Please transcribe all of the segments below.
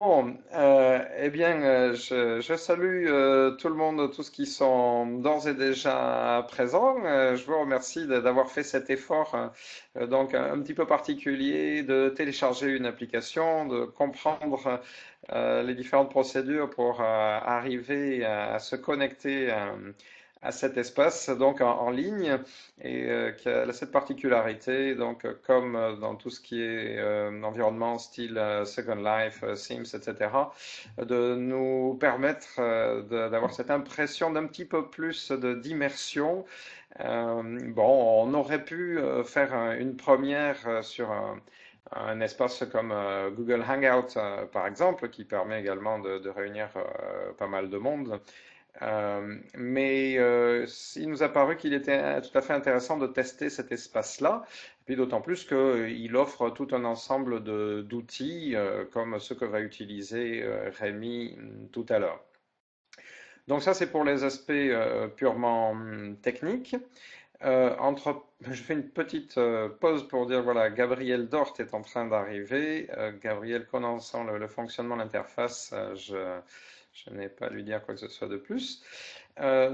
Bon, eh bien, je salue tout le monde, tous qui sont d'ores et déjà présents. Je vous remercie d'avoir fait cet effort, donc un petit peu particulier, de télécharger une application, de comprendre les différentes procédures pour arriver à se connecter à cet espace donc en ligne et qui a cette particularité donc comme dans tout ce qui est environnement style Second Life, Sims, etc., de nous permettre d'avoir cette impression d'un petit peu plus d'immersion. Bon, on aurait pu faire une première sur un espace comme Google Hangout, par exemple, qui permet également de réunir pas mal de monde. Mais il nous a paru qu'il était tout à fait intéressant de tester cet espace-là, et puis d'autant plus qu'il offre tout un ensemble d'outils comme ceux que va utiliser Rémi tout à l'heure. Donc ça, c'est pour les aspects purement techniques. Je fais une petite pause pour dire, voilà, Gabriel Dort est en train d'arriver. Gabriel connaissant le fonctionnement de l'interface, je n'ai pas à lui dire quoi que ce soit de plus.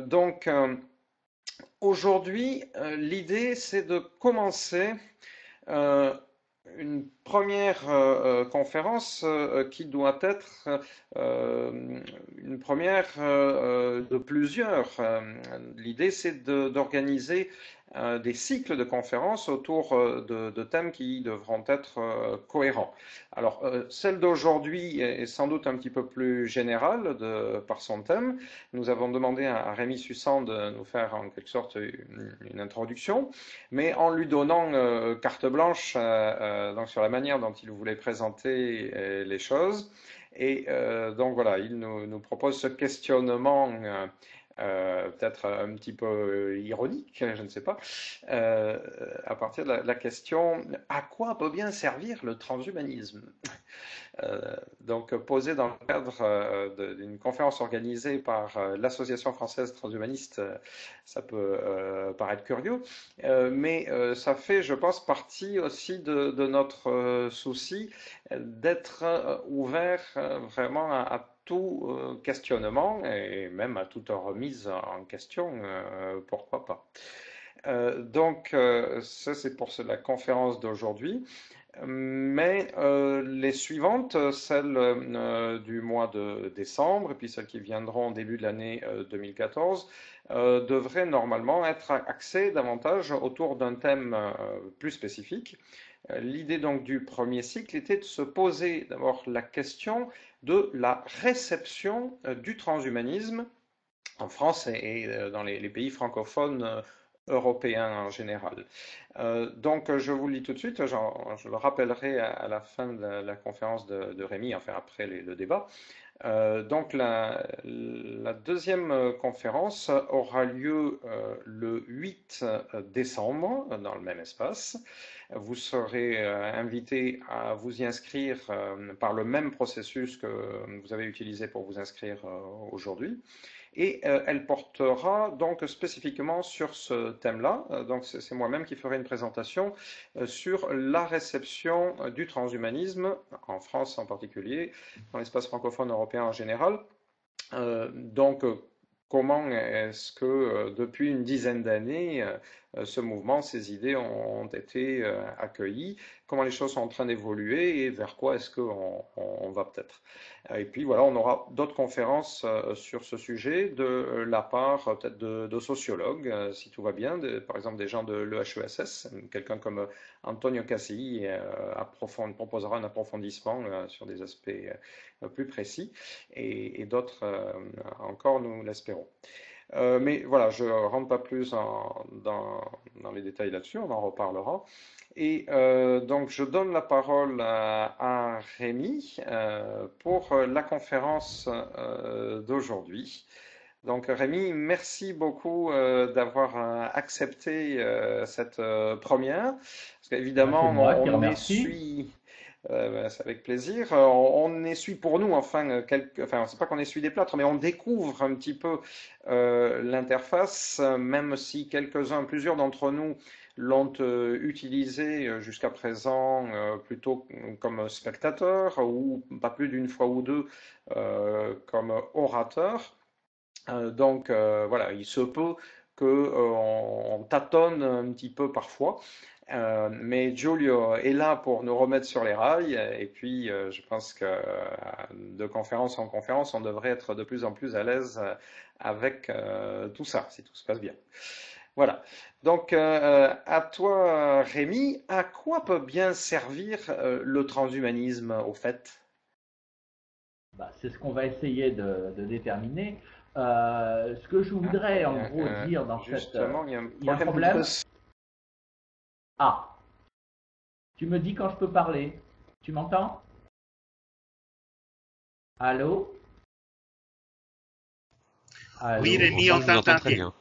Donc, aujourd'hui, l'idée, c'est de commencer euh, une première conférence qui doit être une première de plusieurs. L'idée, c'est d'organiser des cycles de conférences autour de thèmes qui devront être cohérents. Alors, celle d'aujourd'hui est sans doute un petit peu plus générale par son thème. Nous avons demandé à Rémi Sussand de nous faire en quelque sorte une introduction, mais en lui donnant carte blanche donc sur la manière dont il voulait présenter les choses. Et donc voilà, il nous propose ce questionnement peut-être un petit peu ironique, je ne sais pas, euh, à partir de la question à quoi peut bien servir le transhumanisme? Donc posé dans le cadre d'une conférence organisée par l'Association française transhumaniste, ça peut paraître curieux, mais ça fait, je pense, partie aussi de notre souci d'être ouvert vraiment à tout questionnement et même à toute remise en question, pourquoi pas. Donc, ça c'est pour la conférence d'aujourd'hui. Mais les suivantes, celles du mois de décembre et puis celles qui viendront au début de l'année 2014, devraient normalement être axées davantage autour d'un thème plus spécifique. L'idée donc du premier cycle était de se poser d'abord la question de la réception du transhumanisme en France et dans les pays francophones européens en général. Donc je vous le dis tout de suite, je le rappellerai à la fin de la conférence de Rémi, enfin après le débat. Donc la deuxième conférence aura lieu le 8 décembre dans le même espace. Vous serez invité à vous y inscrire par le même processus que vous avez utilisé pour vous inscrire aujourd'hui et elle portera donc spécifiquement sur ce thème-là. Donc c'est moi-même qui ferai une présentation sur la réception du transhumanisme, en France en particulier, dans l'espace francophone européen en général. Donc, comment est-ce que depuis une dizaine d'années, ce mouvement, ces idées ont été accueillies, comment les choses sont en train d'évoluer et vers quoi est-ce qu'on va peut-être. Et puis voilà, on aura d'autres conférences sur ce sujet de la part peut-être de sociologues, si tout va bien, par exemple des gens de l'EHESS, quelqu'un comme Antonio Cassi proposera un approfondissement sur des aspects plus précis et d'autres encore, nous l'espérons. Mais voilà, je ne rentre pas plus dans les détails là-dessus, on en reparlera. Et donc, je donne la parole à Rémi pour la conférence d'aujourd'hui. Donc, Rémi, merci beaucoup d'avoir accepté cette première, parce Bah, c'est qu'évidemment, moi qui on remercie. essuie c'est avec plaisir. On essuie pour nous, enfin, enfin, c'est pas qu'on essuie des plâtres, mais on découvre un petit peu l'interface, même si quelques-uns, plusieurs d'entre nous l'ont utilisé jusqu'à présent plutôt comme spectateur ou pas plus d'une fois ou deux comme orateur. Donc voilà, il se peut que on tâtonne un petit peu parfois, mais Giulio est là pour nous remettre sur les rails. Et puis, je pense que de conférence en conférence, on devrait être de plus en plus à l'aise avec tout ça, si tout se passe bien. Voilà. Donc, à toi, Rémi, à quoi peut bien servir le transhumanisme, au fait? Bah, c'est ce qu'on va essayer de déterminer. Ce que je Ah, voudrais en il y a, gros dire dans cette... justement, il y a un il y a un problème de... problème? Ah, tu me dis quand je peux parler. Tu m'entends? Allô? Oui, Allô? Rémi, Enfin, on je vous entends t'entend très bien. bien.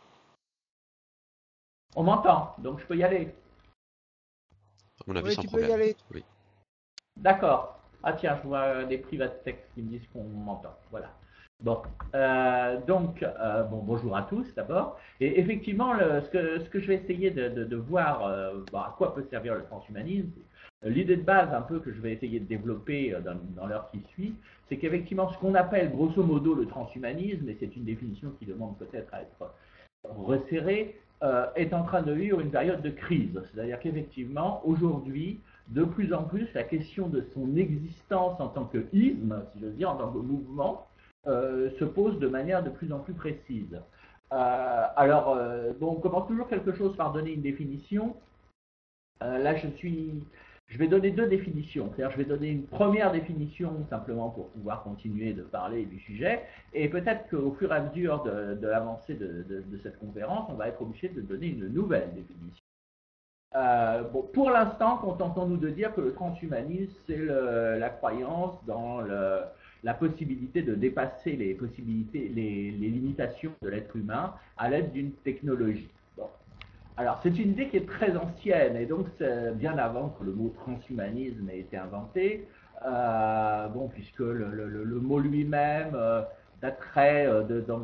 On m'entend, donc je peux y aller. À mon avis, Oui, sans tu peux y problème. aller. Oui. D'accord. Ah tiens, je vois des private textes qui me disent qu'on m'entend. Voilà. Bon, bonjour à tous d'abord. Et effectivement, ce que je vais essayer de voir, à quoi peut servir le transhumanisme, l'idée de base un peu que je vais essayer de développer dans l'heure qui suit, c'est qu'effectivement, ce qu'on appelle grosso modo le transhumanisme, et c'est une définition qui demande peut-être à être resserrée, est en train de vivre une période de crise. C'est-à-dire qu'effectivement, aujourd'hui, de plus en plus, la question de son existence en tant que isme, si j'ose dire, en tant que mouvement, se pose de manière de plus en plus précise. On commence toujours quelque chose par donner une définition. Là, je vais donner deux définitions. C'est-à-dire, je vais donner une première définition simplement pour pouvoir continuer de parler du sujet. Et peut-être qu'au fur et à mesure de l'avancée de cette conférence, on va être obligé de donner une nouvelle définition. Pour l'instant, contentons-nous de dire que le transhumanisme, c'est la croyance dans la possibilité de dépasser les possibilités, les limitations de l'être humain à l'aide d'une technologie. Bon. Alors, c'est une idée qui est très ancienne, et donc c'est bien avant que le mot transhumanisme ait été inventé, puisque le mot lui-même daterait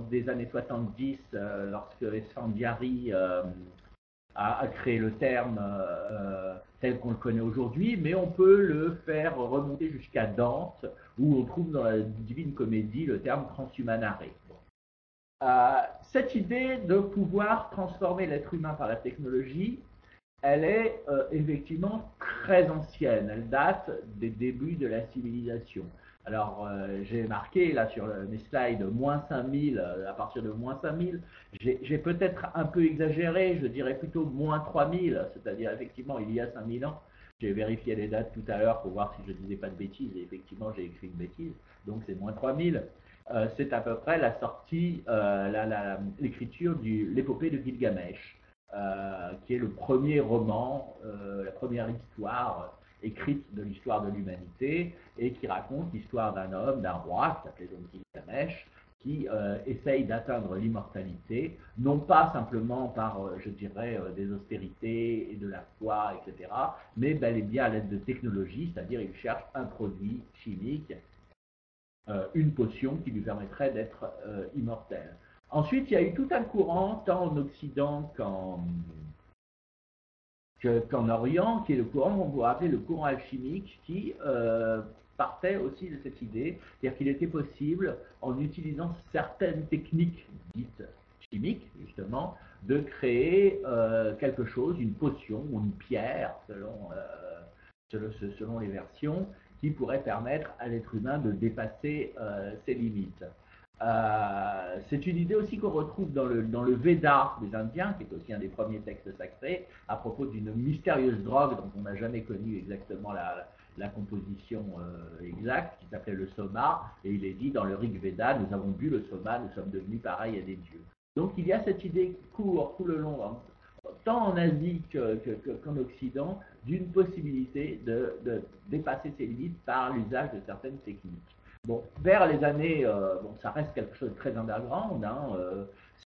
des années 70, lorsque Esfandiari a créé le terme tel qu'on le connaît aujourd'hui, mais on peut le faire remonter jusqu'à Dante, où on trouve dans la Divine Comédie le terme transhumanare. Cette idée de pouvoir transformer l'être humain par la technologie, elle est effectivement très ancienne. Elle date des débuts de la civilisation. Alors, j'ai marqué là sur mes slides moins 5000, à partir de moins 5000. J'ai peut-être un peu exagéré, je dirais plutôt moins 3000, c'est-à-dire effectivement il y a 5000 ans. J'ai vérifié les dates tout à l'heure pour voir si je ne disais pas de bêtises, et effectivement j'ai écrit une bêtise, donc c'est moins 3000. C'est à peu près la sortie, l'écriture de l'épopée de Gilgamesh, qui est le premier roman, la première histoire écrite de l'histoire de l'humanité, et qui raconte l'histoire d'un homme, d'un roi, qui s'appelait donc Gilgamesh, qui essaye d'atteindre l'immortalité, non pas simplement par, je dirais, des austérités et de la foi, etc., mais bel et bien à l'aide de technologies, c'est-à-dire il cherche un produit chimique, une potion qui lui permettrait d'être immortel. Ensuite, il y a eu tout un courant, tant en Occident qu'en Orient, qui est le courant qu'on pourrait appeler le courant alchimique, qui partait aussi de cette idée, c'est-à-dire qu'il était possible, en utilisant certaines techniques dites chimiques, justement, de créer quelque chose, une potion ou une pierre, selon les versions, qui pourrait permettre à l'être humain de dépasser ses limites. C'est une idée aussi qu'on retrouve dans le Veda des Indiens, qui est aussi un des premiers textes sacrés, à propos d'une mystérieuse drogue dont on n'a jamais connu exactement la composition exacte, qui s'appelait le soma, et il est dit dans le Rig Veda, nous avons bu le soma, nous sommes devenus pareils à des dieux. Donc il y a cette idée qui court tout le long, tant en Asie qu'en Occident, d'une possibilité de dépasser ses limites par l'usage de certaines techniques. Bon, vers les années, ça reste quelque chose de très underground.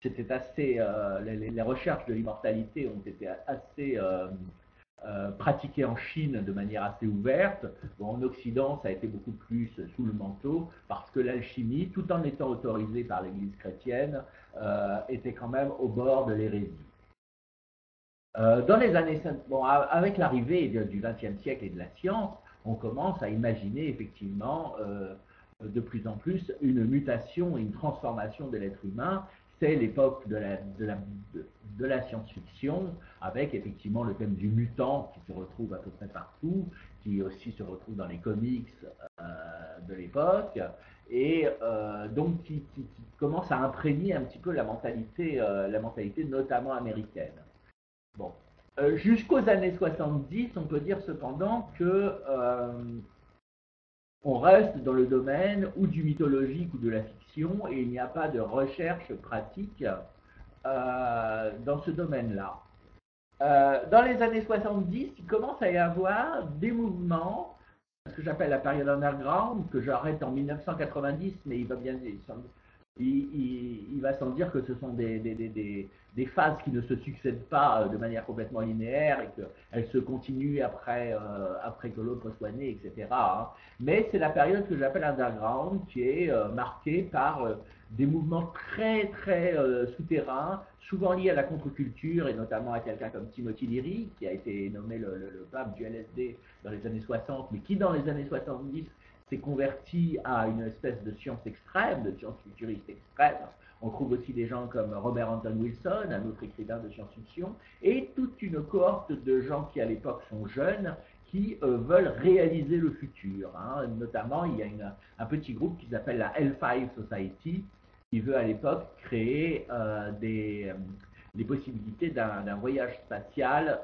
C'était assez, les recherches de l'immortalité ont été assez pratiquées en Chine de manière assez ouverte. Bon, en Occident, ça a été beaucoup plus sous le manteau parce que l'alchimie, tout en étant autorisée par l'Église chrétienne, était quand même au bord de l'hérésie. Dans les années, bon, avec l'arrivée du XXe siècle et de la science, on commence à imaginer effectivement de plus en plus une mutation et une transformation de l'être humain. C'est l'époque de la science-fiction, avec effectivement le thème du mutant qui se retrouve à peu près partout, qui aussi se retrouve dans les comics de l'époque, et donc qui commence à imprégner un petit peu la mentalité notamment américaine. Bon. Jusqu'aux années 70, on peut dire cependant que on reste dans le domaine ou du mythologique ou de la fiction et il n'y a pas de recherche pratique dans ce domaine-là. Dans les années 70, il commence à y avoir des mouvements, ce que j'appelle la période underground, que j'arrête en 1990, mais il va bien il va sans dire que ce sont des phases qui ne se succèdent pas de manière complètement linéaire et qu'elles se continuent après que l'autre soit né, etc. Hein. Mais c'est la période que j'appelle underground qui est marquée par des mouvements très très souterrains, souvent liés à la contre-culture et notamment à quelqu'un comme Timothy Leary, qui a été nommé le pape du LSD dans les années 60, mais qui dans les années 70 s'est converti à une espèce de science extrême, de science futuriste extrême. On trouve aussi des gens comme Robert Anton Wilson, un autre écrivain de science-fiction, et toute une cohorte de gens qui à l'époque sont jeunes, qui veulent réaliser le futur. Hein. Notamment, il y a un petit groupe qui s'appelle la L5 Society, qui veut à l'époque créer des possibilités d'un voyage spatial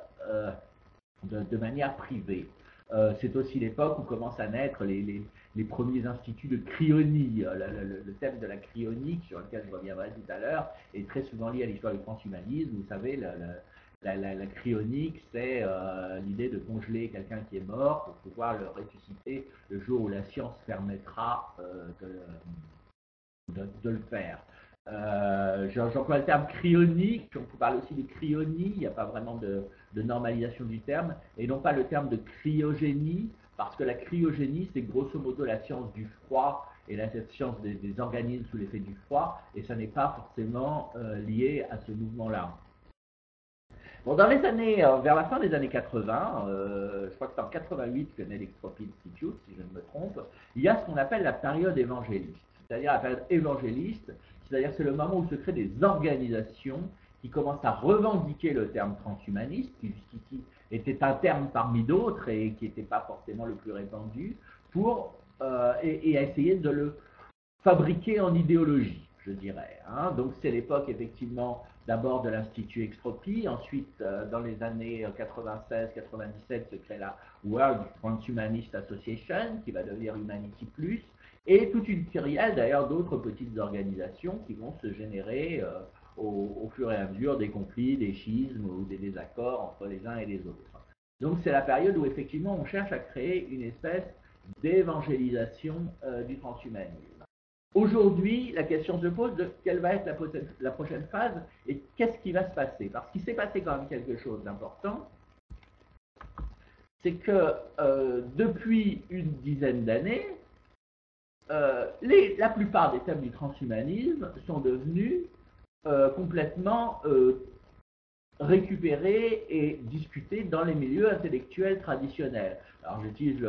de manière privée. C'est aussi l'époque où commencent à naître les premiers instituts de cryonie. Le thème de la cryonique, sur lequel je reviendrai tout à l'heure, est très souvent lié à l'histoire du transhumanisme. Vous savez, la cryonique, c'est l'idée de congeler quelqu'un qui est mort pour pouvoir le ressusciter le jour où la science permettra de le faire. J'emploie le terme cryonique, on peut parler aussi de cryonie, il n'y a pas vraiment de normalisation du terme, et non pas le terme de cryogénie, parce que la cryogénie, c'est grosso modo la science du froid et la science des organismes sous l'effet du froid, et ça n'est pas forcément lié à ce mouvement-là. Bon, dans les années, vers la fin des années 80, je crois que c'est en 88 que naît l'Extropy Institute, si je ne me trompe, il y a ce qu'on appelle la période évangéliste. C'est-à-dire la période évangéliste, c'est-à-dire c'est le moment où se créent des organisations qui commencent à revendiquer le terme transhumaniste, qui était un terme parmi d'autres et qui n'était pas forcément le plus répandu, et à essayer de le fabriquer en idéologie, je dirais. Hein. Donc c'est l'époque effectivement d'abord de l'Institut Extropy, ensuite dans les années 96-97 se crée la World Transhumanist Association qui va devenir Humanity Plus, et toute une kyrielle d'ailleurs d'autres petites organisations qui vont se générer au fur et à mesure des conflits, des schismes ou des désaccords entre les uns et les autres. Donc c'est la période où effectivement on cherche à créer une espèce d'évangélisation du transhumanisme. Aujourd'hui, la question se pose de quelle va être la prochaine phase et qu'est-ce qui va se passer. Parce qu'il s'est passé quand même quelque chose d'important, c'est que depuis une dizaine d'années, la plupart des thèmes du transhumanisme sont devenus complètement récupérés et discutés dans les milieux intellectuels traditionnels. Alors j'utilise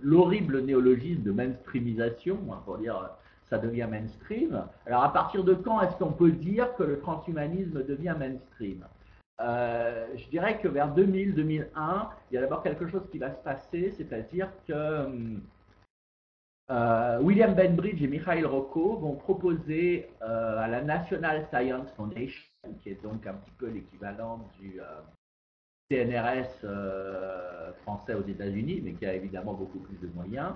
l'horrible néologisme de mainstreamisation, pour dire ça devient mainstream. Alors à partir de quand est-ce qu'on peut dire que le transhumanisme devient mainstream? Je dirais que vers 2000-2001, il y a d'abord quelque chose qui va se passer, c'est-à-dire que William Bainbridge et Mikhail Rocco vont proposer à la National Science Foundation, qui est donc un petit peu l'équivalent du CNRS français aux États-Unis, mais qui a évidemment beaucoup plus de moyens,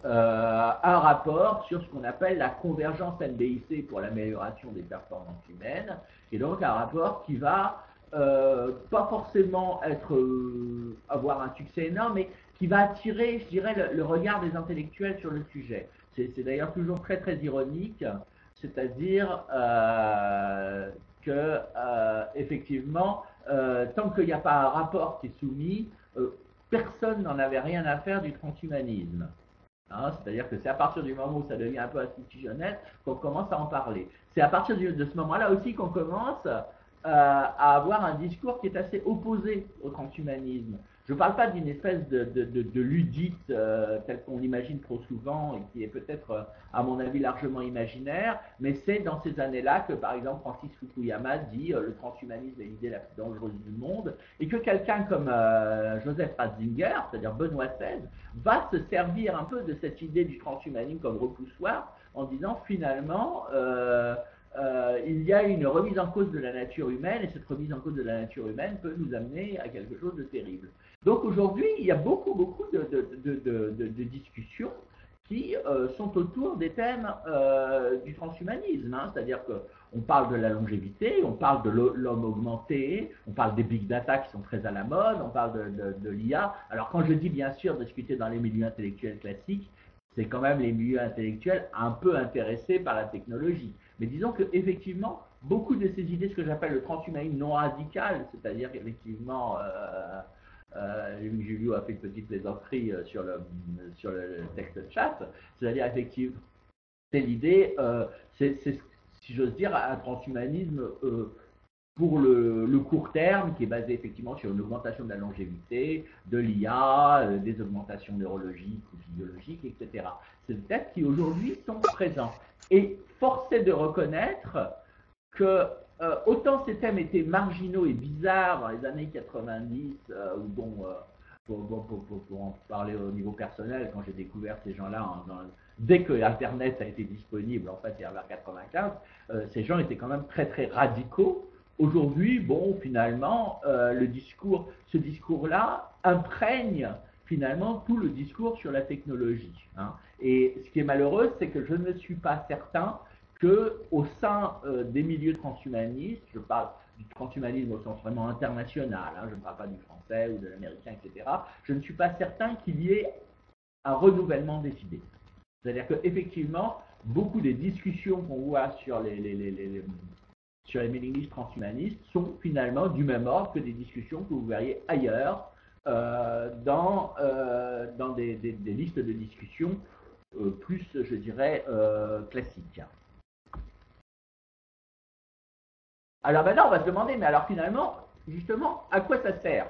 un rapport sur ce qu'on appelle la convergence NBIC pour l'amélioration des performances humaines, et donc un rapport qui va pas forcément avoir un succès énorme, mais qui va attirer, je dirais, le regard des intellectuels sur le sujet. C'est d'ailleurs toujours très très ironique, c'est-à-dire que effectivement, tant qu'il n'y a pas un rapport qui est soumis, personne n'en avait rien à faire du transhumanisme. Hein, c'est-à-dire que c'est à partir du moment où ça devient un peu institutionnel qu'on commence à en parler. C'est à partir de ce moment-là aussi qu'on commence à avoir un discours qui est assez opposé au transhumanisme. Je ne parle pas d'une espèce de ludite telle qu'on l'imagine trop souvent et qui est peut-être, à mon avis, largement imaginaire, mais c'est dans ces années-là que, par exemple, Francis Fukuyama dit le transhumanisme est l'idée la plus dangereuse du monde, et que quelqu'un comme Joseph Ratzinger, c'est-à-dire Benoît XVI, va se servir un peu de cette idée du transhumanisme comme repoussoir en disant finalement il y a une remise en cause de la nature humaine et cette remise en cause de la nature humaine peut nous amener à quelque chose de terrible. Donc aujourd'hui, il y a beaucoup de discussions qui sont autour des thèmes du transhumanisme, hein. C'est-à-dire qu'on parle de la longévité, on parle de l'homme augmenté, on parle des big data qui sont très à la mode, on parle de l'IA. Alors quand je dis bien sûr discuter dans les milieux intellectuels classiques, c'est quand même les milieux intellectuels un peu intéressés par la technologie. Mais disons qu'effectivement, beaucoup de ces idées, ce que j'appelle le transhumanisme non radical, c'est-à-dire qu'effectivement, Julio a fait une petite plaisanterie sur le texte chat, c'est-à-dire effectivement, c'est l'idée, c'est, si j'ose dire, un transhumanisme pour le court terme, qui est basé effectivement sur une augmentation de la longévité, de l'IA, des augmentations neurologiques ou physiologiques, etc. C'est des thèmes qui aujourd'hui sont présents. Et force est de reconnaître que autant ces thèmes étaient marginaux et bizarres dans les années 90, ou pour en parler au niveau personnel, quand j'ai découvert ces gens-là, dès que Internet a été disponible, en fait, vers 95, ces gens étaient quand même très très radicaux. Aujourd'hui, bon, finalement, ce discours-là imprègne finalement tout le discours sur la technologie, hein. Et ce qui est malheureux, c'est que je ne suis pas certain qu'au sein des milieux transhumanistes, je parle du transhumanisme au sens vraiment international, hein, je ne parle pas du français ou de l'américain, etc., je ne suis pas certain qu'il y ait un renouvellement des idées. C'est-à-dire qu'effectivement, beaucoup des discussions qu'on voit sur les mailing lists transhumanistes sont finalement du même ordre que des discussions que vous verriez ailleurs dans des listes de discussion plus, je dirais, classiques. Alors maintenant, on va se demander, mais alors finalement, justement, à quoi ça sert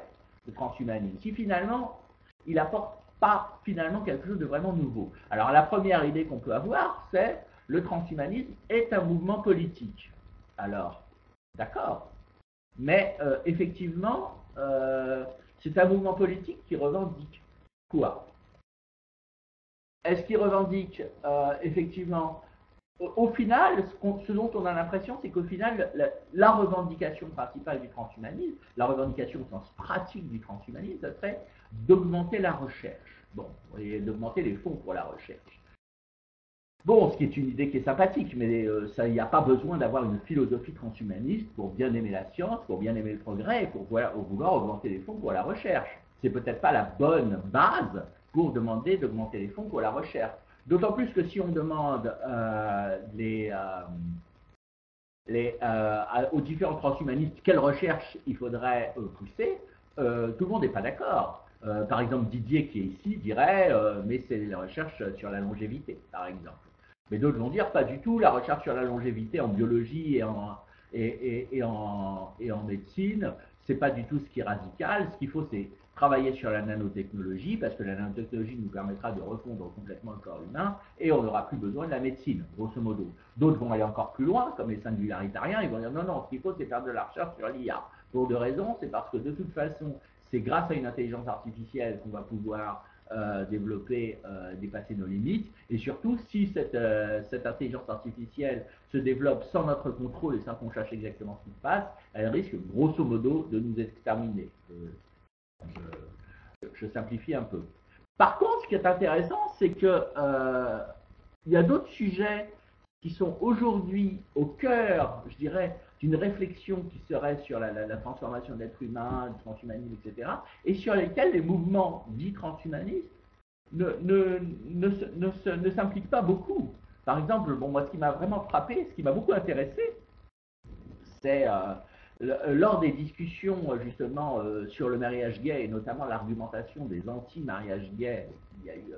le transhumanisme si finalement, il n'apporte pas finalement quelque chose de vraiment nouveau. Alors la première idée qu'on peut avoir, c'est le transhumanisme est un mouvement politique. Alors, d'accord, mais effectivement, c'est un mouvement politique qui revendique quoi? Est-ce qu'il revendique effectivement au final, ce dont on a l'impression, c'est qu'au final, la revendication principale du transhumanisme, la revendication au sens pratique du transhumanisme, ce serait d'augmenter la recherche. Bon, et d'augmenter les fonds pour la recherche. Bon, ce qui est une idée qui est sympathique, mais il n'y a pas besoin d'avoir une philosophie transhumaniste pour bien aimer la science, pour bien aimer le progrès et pour vouloir augmenter les fonds pour la recherche. C'est peut-être pas la bonne base pour demander d'augmenter les fonds pour la recherche. D'autant plus que si on demande aux différents transhumanistes quelle recherche il faudrait pousser, tout le monde n'est pas d'accord. Par exemple, Didier, qui est ici, dirait mais c'est la recherche sur la longévité, par exemple. Mais d'autres vont dire pas du tout, la recherche sur la longévité en biologie et en médecine, c'est pas du tout ce qui est radical. Ce qu'il faut, c'est travailler sur la nanotechnologie, parce que la nanotechnologie nous permettra de refondre complètement le corps humain, et on n'aura plus besoin de la médecine, grosso modo. D'autres vont aller encore plus loin, comme les singularitariens, ils vont dire non, non, ce qu'il faut, c'est faire de la recherche sur l'IA. Pour deux raisons, c'est parce que de toute façon, c'est grâce à une intelligence artificielle qu'on va pouvoir développer, dépasser nos limites, et surtout, si cette intelligence artificielle se développe sans notre contrôle et sans qu'on cherche exactement ce qui se passe, elle risque grosso modo de nous exterminer. Je simplifie un peu. Par contre, ce qui est intéressant, c'est que il y a d'autres sujets qui sont aujourd'hui au cœur, je dirais, d'une réflexion qui serait sur la transformation de l'être humain, du transhumanisme, etc., et sur lesquels les mouvements dits transhumanistes ne s'impliquent pas beaucoup. Par exemple, bon, moi, ce qui m'a vraiment frappé, ce qui m'a beaucoup intéressé, c'est lors des discussions justement sur le mariage gay et notamment l'argumentation des anti-mariages gays, il y a eu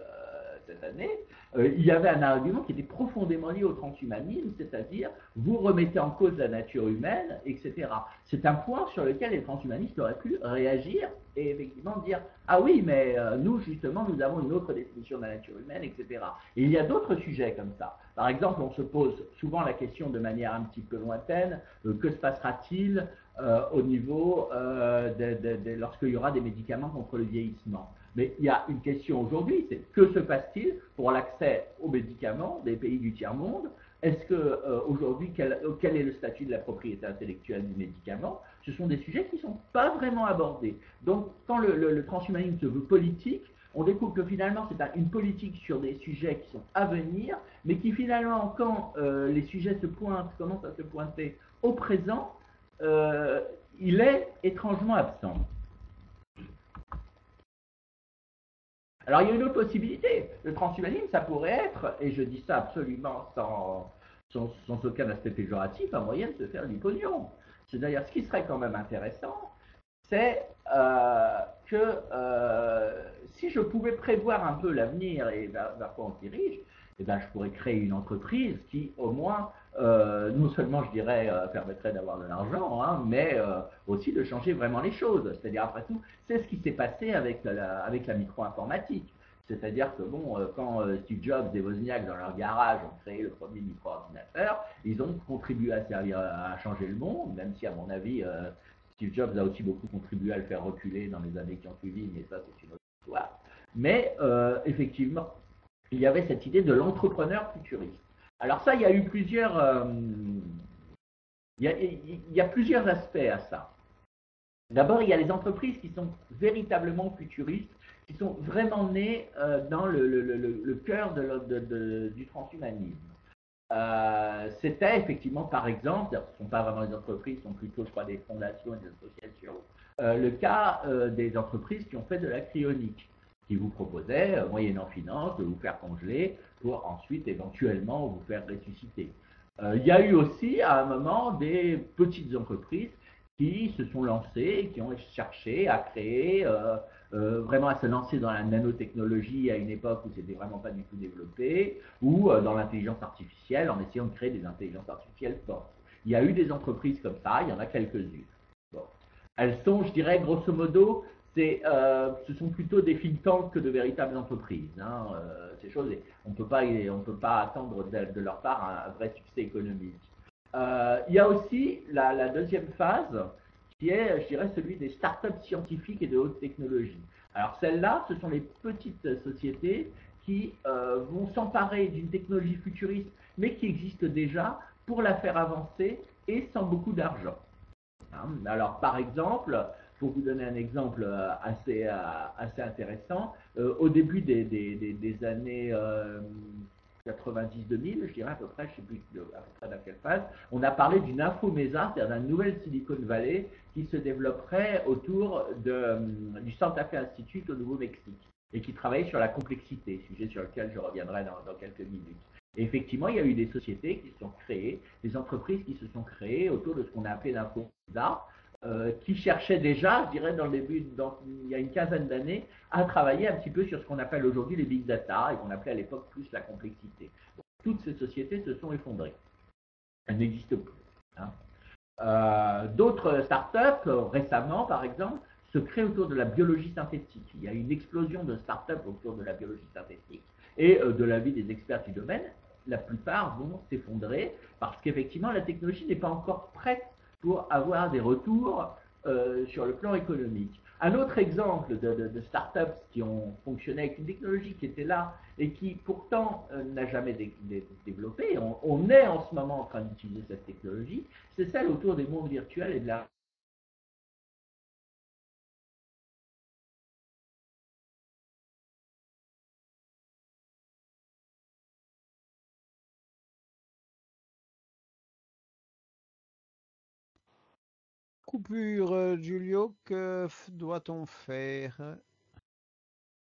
cette année, il y avait un argument qui était profondément lié au transhumanisme, c'est-à-dire vous remettez en cause la nature humaine, etc. C'est un point sur lequel les transhumanistes auraient pu réagir et effectivement dire ah oui, mais nous justement nous avons une autre définition de la nature humaine, etc. Et il y a d'autres sujets comme ça. Par exemple, on se pose souvent la question de manière un petit peu lointaine, que se passera-t-il au niveau lorsqu'il y aura des médicaments contre le vieillissement. Mais il y a une question aujourd'hui, c'est que se passe-t-il pour l'accès aux médicaments des pays du tiers-monde? Est-ce que aujourd'hui, quel est le statut de la propriété intellectuelle du médicament? Ce sont des sujets qui ne sont pas vraiment abordés. Donc, quand le transhumanisme se veut politique, on découvre que finalement, c'est une politique sur des sujets qui sont à venir, mais qui finalement, quand les sujets commencent à se pointer au présent, il est étrangement absent. Alors, il y a une autre possibilité. Le transhumanisme, ça pourrait être, et je dis ça absolument sans aucun aspect péjoratif, un moyen de se faire du pognon. C'est d'ailleurs ce qui serait quand même intéressant, c'est que si je pouvais prévoir un peu l'avenir et vers quoi on se dirige, eh ben, je pourrais créer une entreprise qui, au moins, non seulement, je dirais, permettrait d'avoir de l'argent, hein, mais aussi de changer vraiment les choses. C'est-à-dire, après tout, c'est ce qui s'est passé avec la micro-informatique. C'est-à-dire que, bon, quand Steve Jobs et Wozniak, dans leur garage, ont créé le premier micro-ordinateur, ils ont contribué à changer le monde, même si, à mon avis, Steve Jobs a aussi beaucoup contribué à le faire reculer dans les années qui ont suivi, mais ça, c'est une autre histoire. Mais, effectivement, il y avait cette idée de l'entrepreneur futuriste. Alors ça, il y a eu plusieurs, il y a plusieurs aspects à ça. D'abord, il y a les entreprises qui sont véritablement futuristes, qui sont vraiment nées dans le cœur du transhumanisme. C'était effectivement, par exemple, ce ne sont pas vraiment des entreprises, ce sont plutôt, je crois, des fondations et des associations, le cas des entreprises qui ont fait de la cryonique, qui vous proposaient, moyennant finance, de vous faire congeler pour ensuite éventuellement vous faire ressusciter. Il y a eu aussi à un moment des petites entreprises qui se sont lancées, qui ont cherché à créer, vraiment à se lancer dans la nanotechnologie à une époque où c'était vraiment pas du tout développé, ou dans l'intelligence artificielle en essayant de créer des intelligences artificielles fortes. Il y a eu des entreprises comme ça, il y en a quelques-unes. Bon. Elles sont, je dirais, grosso modo, ce sont plutôt des think tanks que de véritables entreprises. Hein, ces choses, on ne peut pas attendre de leur part un vrai succès économique. Il y a aussi la deuxième phase qui est, je dirais, celui des startups scientifiques et de haute technologie. Alors celles-là, ce sont les petites sociétés qui vont s'emparer d'une technologie futuriste, mais qui existe déjà, pour la faire avancer et sans beaucoup d'argent. Alors par exemple, pour vous donner un exemple assez intéressant, au début des années 90-2000, je dirais à peu près, je ne sais plus à peu près dans quelle phase, on a parlé d'une infomesa, c'est-à-dire d'une nouvelle Silicon Valley qui se développerait autour du Santa Fe Institute au Nouveau-Mexique et qui travaille sur la complexité, sujet sur lequel je reviendrai dans quelques minutes. Et effectivement, il y a eu des sociétés qui se sont créées, des entreprises qui se sont créées autour de ce qu'on a appelé l'infomesa, qui cherchaient déjà, je dirais, il y a une quinzaine d'années, à travailler un petit peu sur ce qu'on appelle aujourd'hui les big data et qu'on appelait à l'époque plus la complexité. Donc, toutes ces sociétés se sont effondrées. Elles n'existent plus. Hein. D'autres startups, récemment par exemple, se créent autour de la biologie synthétique. Il y a une explosion de startups autour de la biologie synthétique et de l'avis des experts du domaine, la plupart vont s'effondrer parce qu'effectivement la technologie n'est pas encore prête pour avoir des retours sur le plan économique. Un autre exemple de startups qui ont fonctionné avec une technologie qui était là et qui pourtant n'a jamais développé, on est en ce moment en train d'utiliser cette technologie, c'est celle autour des mondes virtuels et de la Coupure, Giulio, que doit-on faire?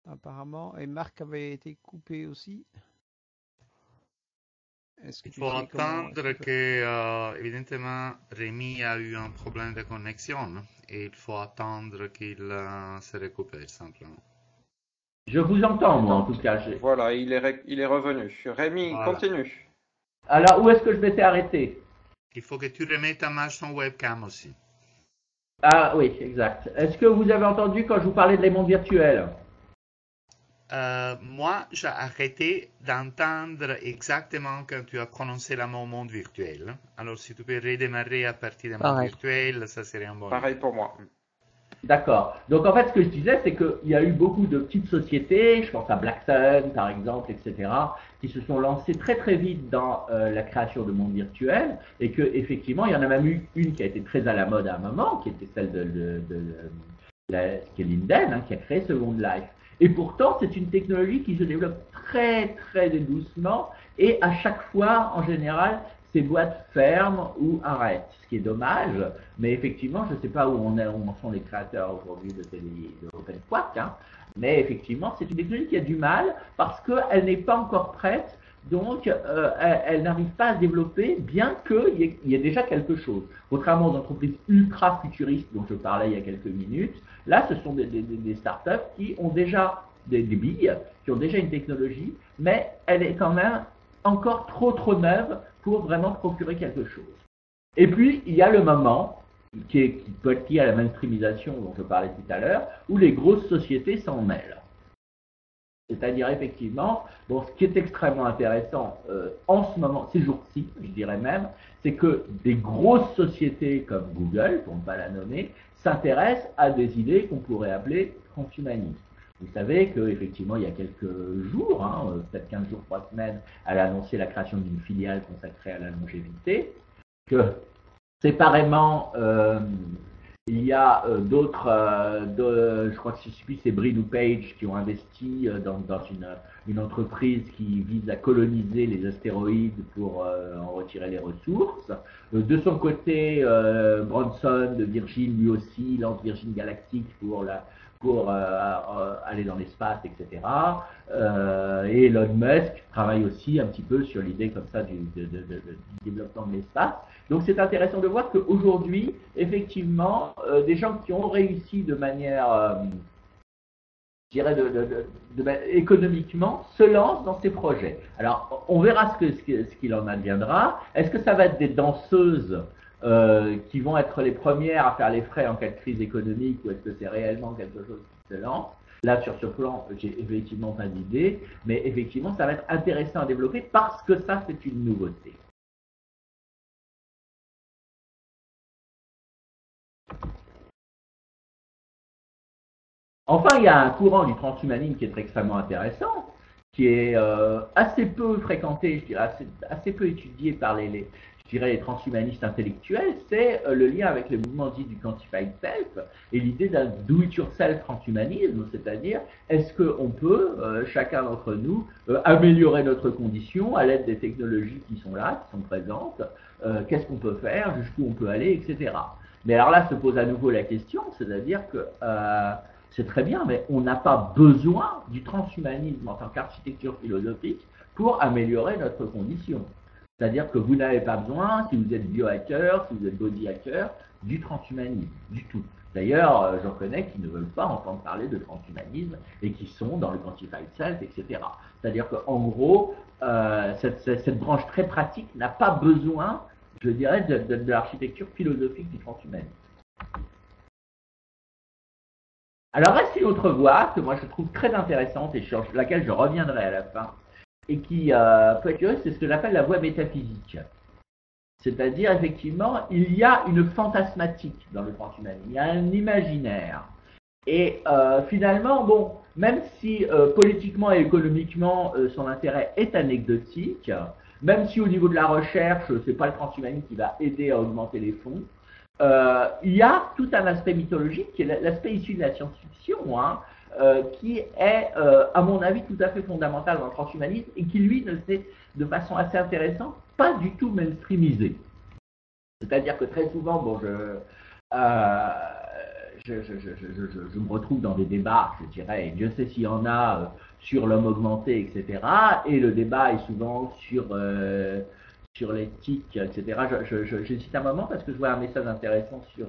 Apparemment, et Marc avait été coupé aussi. Est-ce que Il tu faut sais comment attendre que, évidemment, Rémi a eu un problème de connexion et il faut attendre qu'il se récupère simplement. Je vous entends, moi, en tout cas. Voilà, il est revenu. Rémi, Voilà. continue. Alors, où est-ce que je m'étais arrêté? Il faut que tu remettes en marche ton webcam aussi. Ah oui, exact. Est-ce que vous avez entendu quand je vous parlais de les mondes virtuels? Moi, j'ai arrêté d'entendre exactement quand tu as prononcé le mot monde virtuel. Alors, si tu peux redémarrer à partir des mondes Pareil. virtuels, ça serait un bon. Pareil pour moi. D'accord. Donc en fait, ce que je disais, c'est qu'il y a eu beaucoup de petites sociétés, je pense à Blackstone par exemple, etc., qui se sont lancées très très vite dans la création de mondes virtuels, et que effectivement, il y en a même eu une qui a été très à la mode à un moment, qui était celle qui est Linden, hein, qui a créé Second Life. Et pourtant, c'est une technologie qui se développe très très doucement, et à chaque fois, en général, ces boîtes ferment ou arrêtent, ce qui est dommage, mais effectivement, je ne sais pas où en sont les créateurs aujourd'hui de OpenQuack, hein, mais effectivement, c'est une technologie qui a du mal parce qu'elle n'est pas encore prête, donc elle n'arrive pas à se développer, bien qu'il y ait déjà quelque chose. Contrairement aux entreprises ultra futuristes dont je parlais il y a quelques minutes, là, ce sont des startups qui ont déjà des billes, qui ont déjà une technologie, mais elle est quand même encore trop neuve pour vraiment procurer quelque chose. Et puis, il y a le moment, qui peut être lié à la mainstreamisation dont je parlais tout à l'heure, où les grosses sociétés s'en mêlent. C'est-à-dire, effectivement, bon, ce qui est extrêmement intéressant en ce moment, ces jours-ci, je dirais même, c'est que des grosses sociétés comme Google, pour ne pas la nommer, s'intéressent à des idées qu'on pourrait appeler transhumanistes. Vous savez qu'effectivement, il y a quelques jours, hein, peut-être 15 jours, 3 semaines, elle a annoncé la création d'une filiale consacrée à la longévité, que séparément, il y a d'autres, je crois que c'est Breed ou Page qui ont investi dans une entreprise qui vise à coloniser les astéroïdes pour en retirer les ressources. De son côté, Branson de Virgin, lui aussi, lance Virgin Galactic pour aller dans l'espace, etc. Et Elon Musk travaille aussi un petit peu sur l'idée comme ça du développement de l'espace. Donc c'est intéressant de voir qu'aujourd'hui, effectivement, des gens qui ont réussi de manière, je dirais, économiquement, se lancent dans ces projets. Alors, on verra ce qu'il en adviendra. Est-ce que ça va être des danseuses qui vont être les premières à faire les frais en cas de crise économique, ou est-ce que c'est réellement quelque chose qui se lance? Là, sur ce plan, j'ai effectivement pas d'idée, mais effectivement, ça va être intéressant à développer parce que ça, c'est une nouveauté. Enfin, il y a un courant du transhumanisme qui est extrêmement intéressant, qui est assez peu fréquenté, je dirais, assez peu étudié par les transhumanistes intellectuels, c'est le lien avec les mouvements dits du quantified self et l'idée d'un do-it-yourself transhumanisme, c'est-à-dire est-ce qu'on peut, chacun d'entre nous, améliorer notre condition à l'aide des technologies qui sont là, qui sont présentes, qu'est-ce qu'on peut faire, jusqu'où on peut aller, etc. Mais alors là se pose à nouveau la question, c'est-à-dire que c'est très bien, mais on n'a pas besoin du transhumanisme en tant qu'architecture philosophique pour améliorer notre condition. C'est-à-dire que vous n'avez pas besoin, si vous êtes biohacker, si vous êtes body hacker, du transhumanisme, du tout. D'ailleurs, j'en connais qui ne veulent pas entendre parler de transhumanisme et qui sont dans le quantified self, etc. C'est-à-dire qu'en gros, cette branche très pratique n'a pas besoin, je dirais, de l'architecture philosophique du transhumanisme. Alors reste une autre voie que moi je trouve très intéressante et sur laquelle je reviendrai à la fin et qui peut être curieuse, c'est ce que j'appelle la voie métaphysique. C'est-à-dire effectivement, il y a une fantasmatique dans le transhumanisme, il y a un imaginaire. Et finalement, bon, même si politiquement et économiquement son intérêt est anecdotique, même si au niveau de la recherche, c'est pas le transhumanisme qui va aider à augmenter les fonds, il y a tout un aspect mythologique qui est l'aspect issu de la science-fiction, hein, qui est, à mon avis, tout à fait fondamental dans le transhumanisme et qui, lui, ne s'est, de façon assez intéressante, pas du tout mainstreamisé. C'est-à-dire que très souvent, bon, je me retrouve dans des débats, je dirais, et Dieu sait s'il y en a sur l'homme augmenté, etc. Et le débat est souvent sur l'éthique, etc. J'hésite un moment parce que je vois un message intéressant sur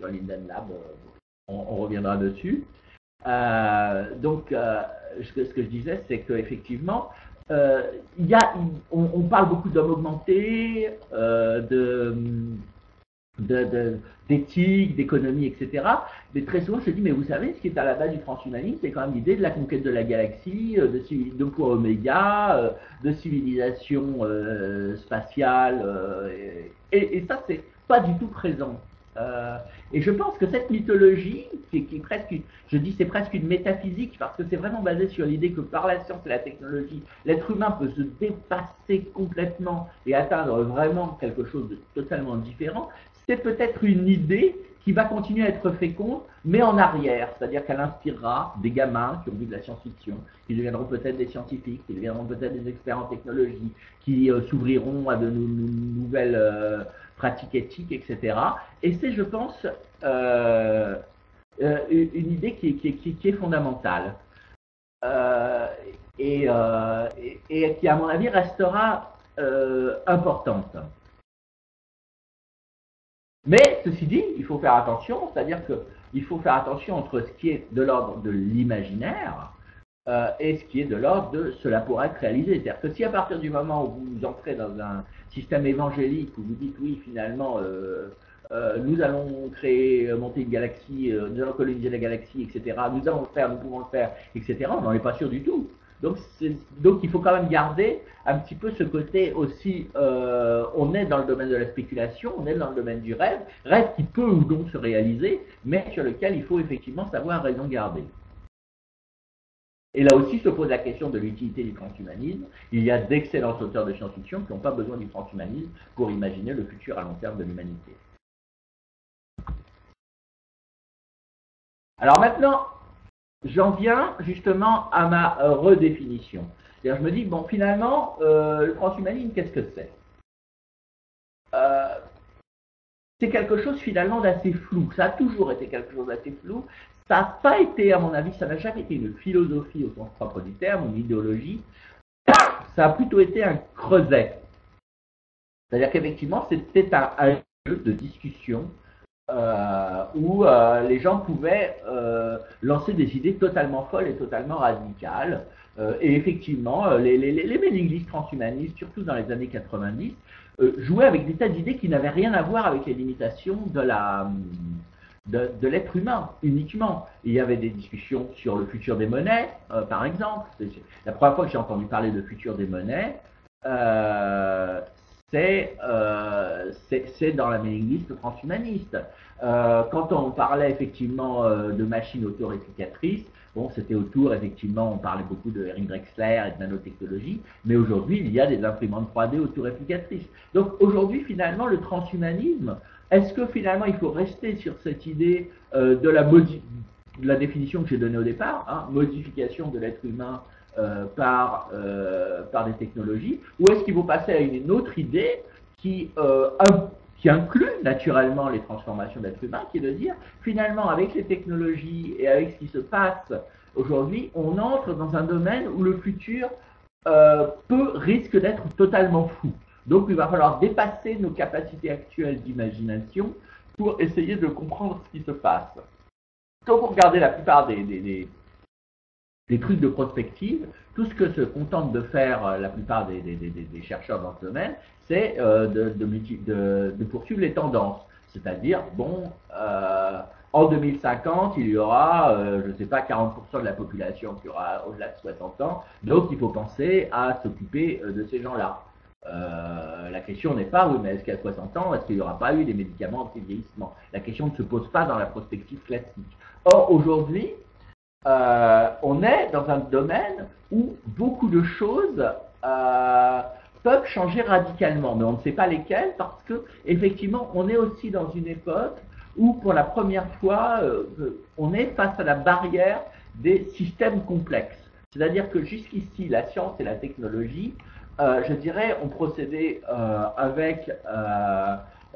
Linden Lab. On reviendra dessus. Ce que je disais, c'est qu'effectivement, on parle beaucoup d'hommes augmentés, d'éthique, d'économie, etc. Mais très souvent, je dis, mais vous savez, ce qui est à la base du transhumanisme, c'est quand même l'idée de la conquête de la galaxie, de poids oméga, de civilisation spatiale. Et ça, c'est pas du tout présent. Et je pense que cette mythologie, qui est presque, je dis c'est presque une métaphysique, parce que c'est vraiment basé sur l'idée que par la science et la technologie, l'être humain peut se dépasser complètement et atteindre vraiment quelque chose de totalement différent. C'est peut-être une idée qui va continuer à être féconde, mais en arrière, c'est-à-dire qu'elle inspirera des gamins qui ont vu de la science-fiction, qui deviendront peut-être des scientifiques, qui deviendront peut-être des experts en technologie, qui s'ouvriront à de nouvelles pratiques éthiques, etc. Et c'est, je pense, une idée qui est fondamentale et qui, à mon avis, restera importante. Mais, ceci dit, il faut faire attention, c'est-à-dire qu'il faut faire attention entre ce qui est de l'ordre de l'imaginaire et ce qui est de l'ordre de cela pourrait être réalisé. C'est-à-dire que si à partir du moment où vous entrez dans un système évangélique où vous dites oui, finalement, nous allons monter une galaxie, nous allons coloniser la galaxie, etc., nous allons le faire, nous pouvons le faire, etc., on n'en est pas sûr du tout. Donc il faut quand même garder un petit peu ce côté aussi, on est dans le domaine de la spéculation, on est dans le domaine du rêve qui peut ou non se réaliser, mais sur lequel il faut effectivement savoir raison garder. Et là aussi se pose la question de l'utilité du transhumanisme. Il y a d'excellents auteurs de science-fiction qui n'ont pas besoin du transhumanisme pour imaginer le futur à long terme de l'humanité. Alors maintenant, j'en viens justement à ma redéfinition. C'est-à-dire, je me dis, bon, finalement, le transhumanisme, qu'est-ce que c'est? C'est quelque chose finalement d'assez flou. Ça a toujours été quelque chose d'assez flou. Ça n'a pas été, à mon avis, ça n'a jamais été une philosophie au sens propre du terme, une idéologie. Ça a plutôt été un creuset. C'est-à-dire qu'effectivement, c'était un jeu de discussion où les gens pouvaient lancer des idées totalement folles et totalement radicales. Et effectivement, les mailing lists transhumanistes, surtout dans les années 90, jouaient avec des tas d'idées qui n'avaient rien à voir avec les limitations de l'être humain uniquement. Il y avait des discussions sur le futur des monnaies, par exemple. La première fois que j'ai entendu parler de futur des monnaies, c'est dans la mailing list transhumaniste. Quand on parlait effectivement de machines autoréplicatrices, bon, c'était autour, effectivement, on parlait beaucoup de Eric Drexler et de nanotechnologie, mais aujourd'hui, il y a des imprimantes 3D autoréplicatrices. Donc aujourd'hui, finalement, le transhumanisme, est-ce que finalement, il faut rester sur cette idée de la définition que j'ai donnée au départ, hein, modification de l'être humain par des technologies, ou est-ce qu'il faut passer à une autre idée qui inclut naturellement les transformations d'être humain, qui est de dire, finalement, avec les technologies et avec ce qui se passe aujourd'hui, on entre dans un domaine où le futur risque d'être totalement fou. Donc, il va falloir dépasser nos capacités actuelles d'imagination pour essayer de comprendre ce qui se passe. Quand vous regardez la plupart des trucs de prospective, tout ce que se contentent de faire la plupart des chercheurs dans ce domaine, c'est de poursuivre les tendances. C'est-à-dire, bon, en 2050, il y aura, je ne sais pas, 40% de la population qui aura au-delà de 60 ans, donc il faut penser à s'occuper de ces gens-là. La question n'est pas, oui, mais est-ce qu'à 60 ans, est-ce qu'il n'y aura pas eu des médicaments anti-vieillissement? La question ne se pose pas dans la prospective classique. Or, aujourd'hui, on est dans un domaine où beaucoup de choses peuvent changer radicalement, mais on ne sait pas lesquelles parce que, effectivement, on est aussi dans une époque où, pour la première fois, on est face à la barrière des systèmes complexes. C'est-à-dire que jusqu'ici, la science et la technologie, je dirais, ont procédé avec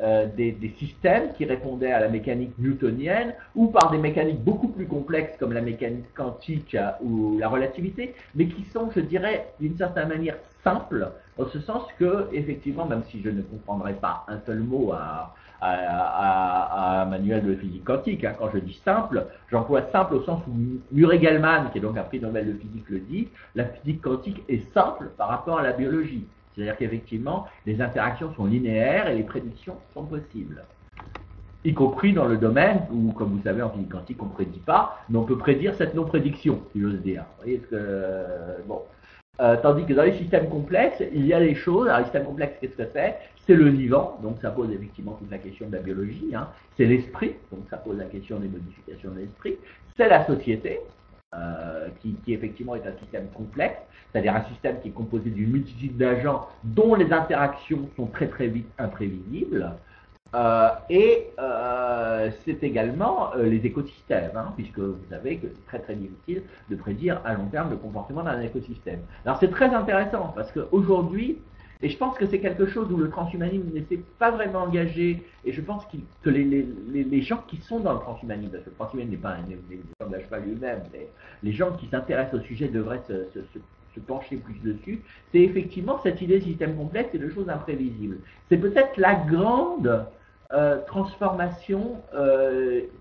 des systèmes qui répondaient à la mécanique newtonienne ou par des mécaniques beaucoup plus complexes comme la mécanique quantique ou la relativité, mais qui sont, je dirais, d'une certaine manière simples, en ce sens que, effectivement, même si je ne comprendrais pas un seul mot à un manuel de physique quantique, hein, quand je dis simple, j'emploie simple au sens où Murray Gell-Mann, qui est donc un prix Nobel de physique, le dit, la physique quantique est simple par rapport à la biologie. C'est-à-dire qu'effectivement, les interactions sont linéaires et les prédictions sont possibles. Y compris dans le domaine où, comme vous savez, en physique quantique, on ne prédit pas, mais on peut prédire cette non-prédiction, si j'ose dire. Vous voyez ce que... bon. Tandis que dans les systèmes complexes, il y a des choses. Alors, les systèmes complexes, qu'est-ce que c'est? C'est le vivant, donc ça pose effectivement toute la question de la biologie. Hein. C'est l'esprit, donc ça pose la question des modifications de l'esprit. C'est la société, qui effectivement est un système complexe, c'est-à-dire un système qui est composé d'une multitude d'agents dont les interactions sont très très vite imprévisibles. C'est également les écosystèmes, hein, puisque vous savez que c'est très très difficile de prédire à long terme le comportement d'un écosystème. Alors c'est très intéressant parce qu'aujourd'hui, et je pense que c'est quelque chose où le transhumanisme ne s'est pas vraiment engagé, et je pense que les gens qui sont dans le transhumanisme, parce que le transhumanisme n'engage pas lui-même, mais les gens qui s'intéressent au sujet devraient se pencher plus dessus, c'est effectivement cette idée de système complexe et de choses imprévisibles. C'est peut-être la grande transformation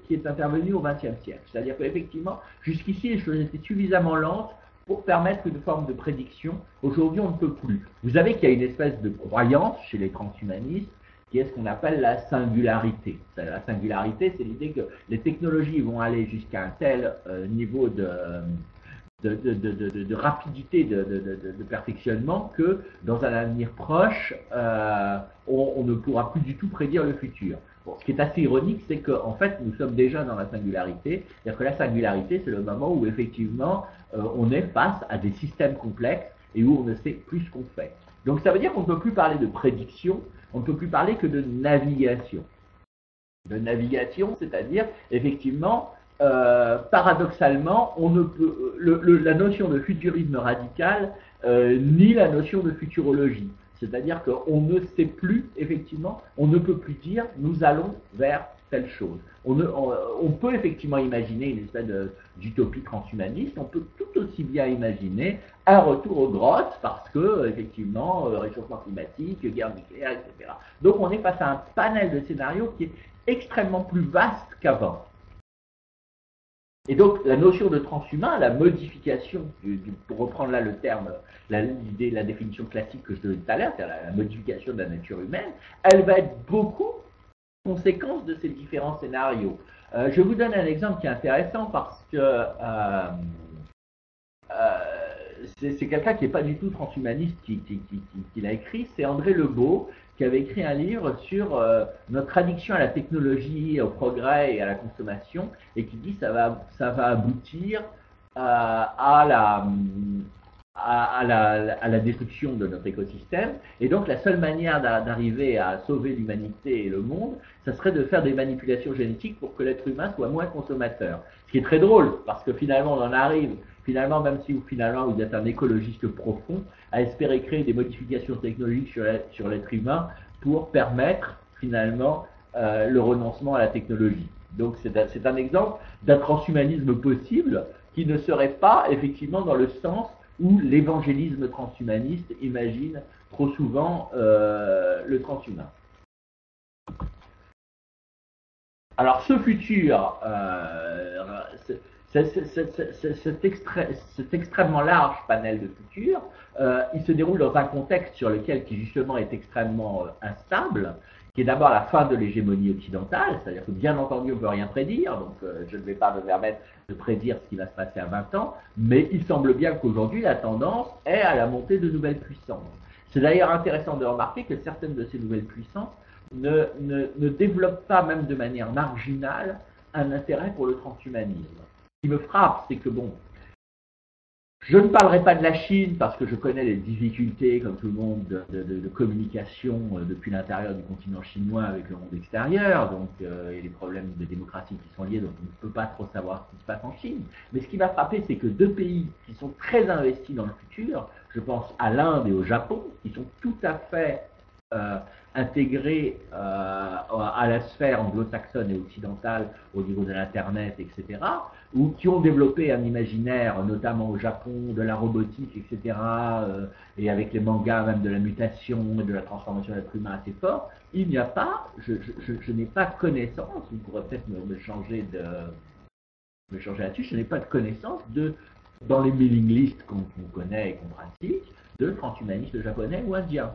qui est intervenue au XXe siècle. C'est-à-dire qu'effectivement, jusqu'ici, les choses étaient suffisamment lentes pour permettre une forme de prédiction. Aujourd'hui, on ne peut plus. Vous savez qu'il y a une espèce de croyance chez les transhumanistes qui est ce qu'on appelle la singularité. La singularité, c'est l'idée que les technologies vont aller jusqu'à un tel niveau de rapidité de perfectionnement que dans un avenir proche, on ne pourra plus du tout prédire le futur. Bon, ce qui est assez ironique, c'est qu'en fait, nous sommes déjà dans la singularité. C'est-à-dire que la singularité, c'est le moment où effectivement, on est face à des systèmes complexes et où on ne sait plus ce qu'on fait. Donc ça veut dire qu'on ne peut plus parler de prédiction, on ne peut plus parler que de navigation. De navigation, c'est-à-dire effectivement, paradoxalement, on ne peut, la notion de futurisme radical nie la notion de futurologie. C'est-à-dire qu'on ne sait plus, effectivement, on ne peut plus dire nous allons vers telle chose. On peut effectivement imaginer une espèce d'utopie transhumaniste, on peut tout aussi bien imaginer un retour aux grottes parce que, effectivement, réchauffement climatique, guerre nucléaire, etc. Donc on est face à un panel de scénarios qui est extrêmement plus vaste qu'avant. Et donc, la notion de transhumain, la modification, pour reprendre là le terme, l'idée, la définition classique que je donnais tout à l'heure, c'est-à-dire la modification de la nature humaine, elle va être beaucoup conséquence de ces différents scénarios. Je vous donne un exemple qui est intéressant parce que c'est quelqu'un qui n'est pas du tout transhumaniste qui l'a écrit, c'est André Lebeau, qui avait écrit un livre sur notre addiction à la technologie, au progrès et à la consommation, et qui dit ça va aboutir à la destruction de notre écosystème. Et donc la seule manière d'arriver à sauver l'humanité et le monde, ça serait de faire des manipulations génétiques pour que l'être humain soit moins consommateur. Ce qui est très drôle, parce que finalement on en arrive, finalement, même si finalement vous êtes un écologiste profond, à espérer créer des modifications technologiques sur l'être humain pour permettre finalement le renoncement à la technologie. Donc c'est un exemple d'un transhumanisme possible qui ne serait pas effectivement dans le sens où l'évangélisme transhumaniste imagine trop souvent le transhumain. Alors ce futur, cet extrêmement large panel de futur, il se déroule dans un contexte sur lequel qui justement est extrêmement instable, qui est d'abord la fin de l'hégémonie occidentale, c'est-à-dire que bien entendu on ne peut rien prédire, donc je ne vais pas me permettre de prédire ce qui va se passer à 20 ans, mais il semble bien qu'aujourd'hui la tendance est à la montée de nouvelles puissances. C'est d'ailleurs intéressant de remarquer que certaines de ces nouvelles puissances ne développent pas, même de manière marginale, un intérêt pour le transhumanisme. Ce qui me frappe, c'est que bon, je ne parlerai pas de la Chine parce que je connais les difficultés, comme tout le monde, de communication depuis l'intérieur du continent chinois avec le monde extérieur, donc et les problèmes de démocratie qui sont liés, donc on ne peut pas trop savoir ce qui se passe en Chine. Mais ce qui m'a frappé, c'est que deux pays qui sont très investis dans le futur, je pense à l'Inde et au Japon, qui sont tout à fait intégrés à la sphère anglo-saxonne et occidentale au niveau de l'Internet, etc., ou qui ont développé un imaginaire, notamment au Japon, de la robotique, etc., et avec les mangas même de la mutation et de la transformation de l'être humain assez fort, il n'y a pas, je n'ai pas connaissance, vous pourrez peut-être me changer là-dessus, je n'ai pas de connaissance dans les mailing lists qu'on connaît et qu'on pratique, de transhumanistes japonais ou indiens.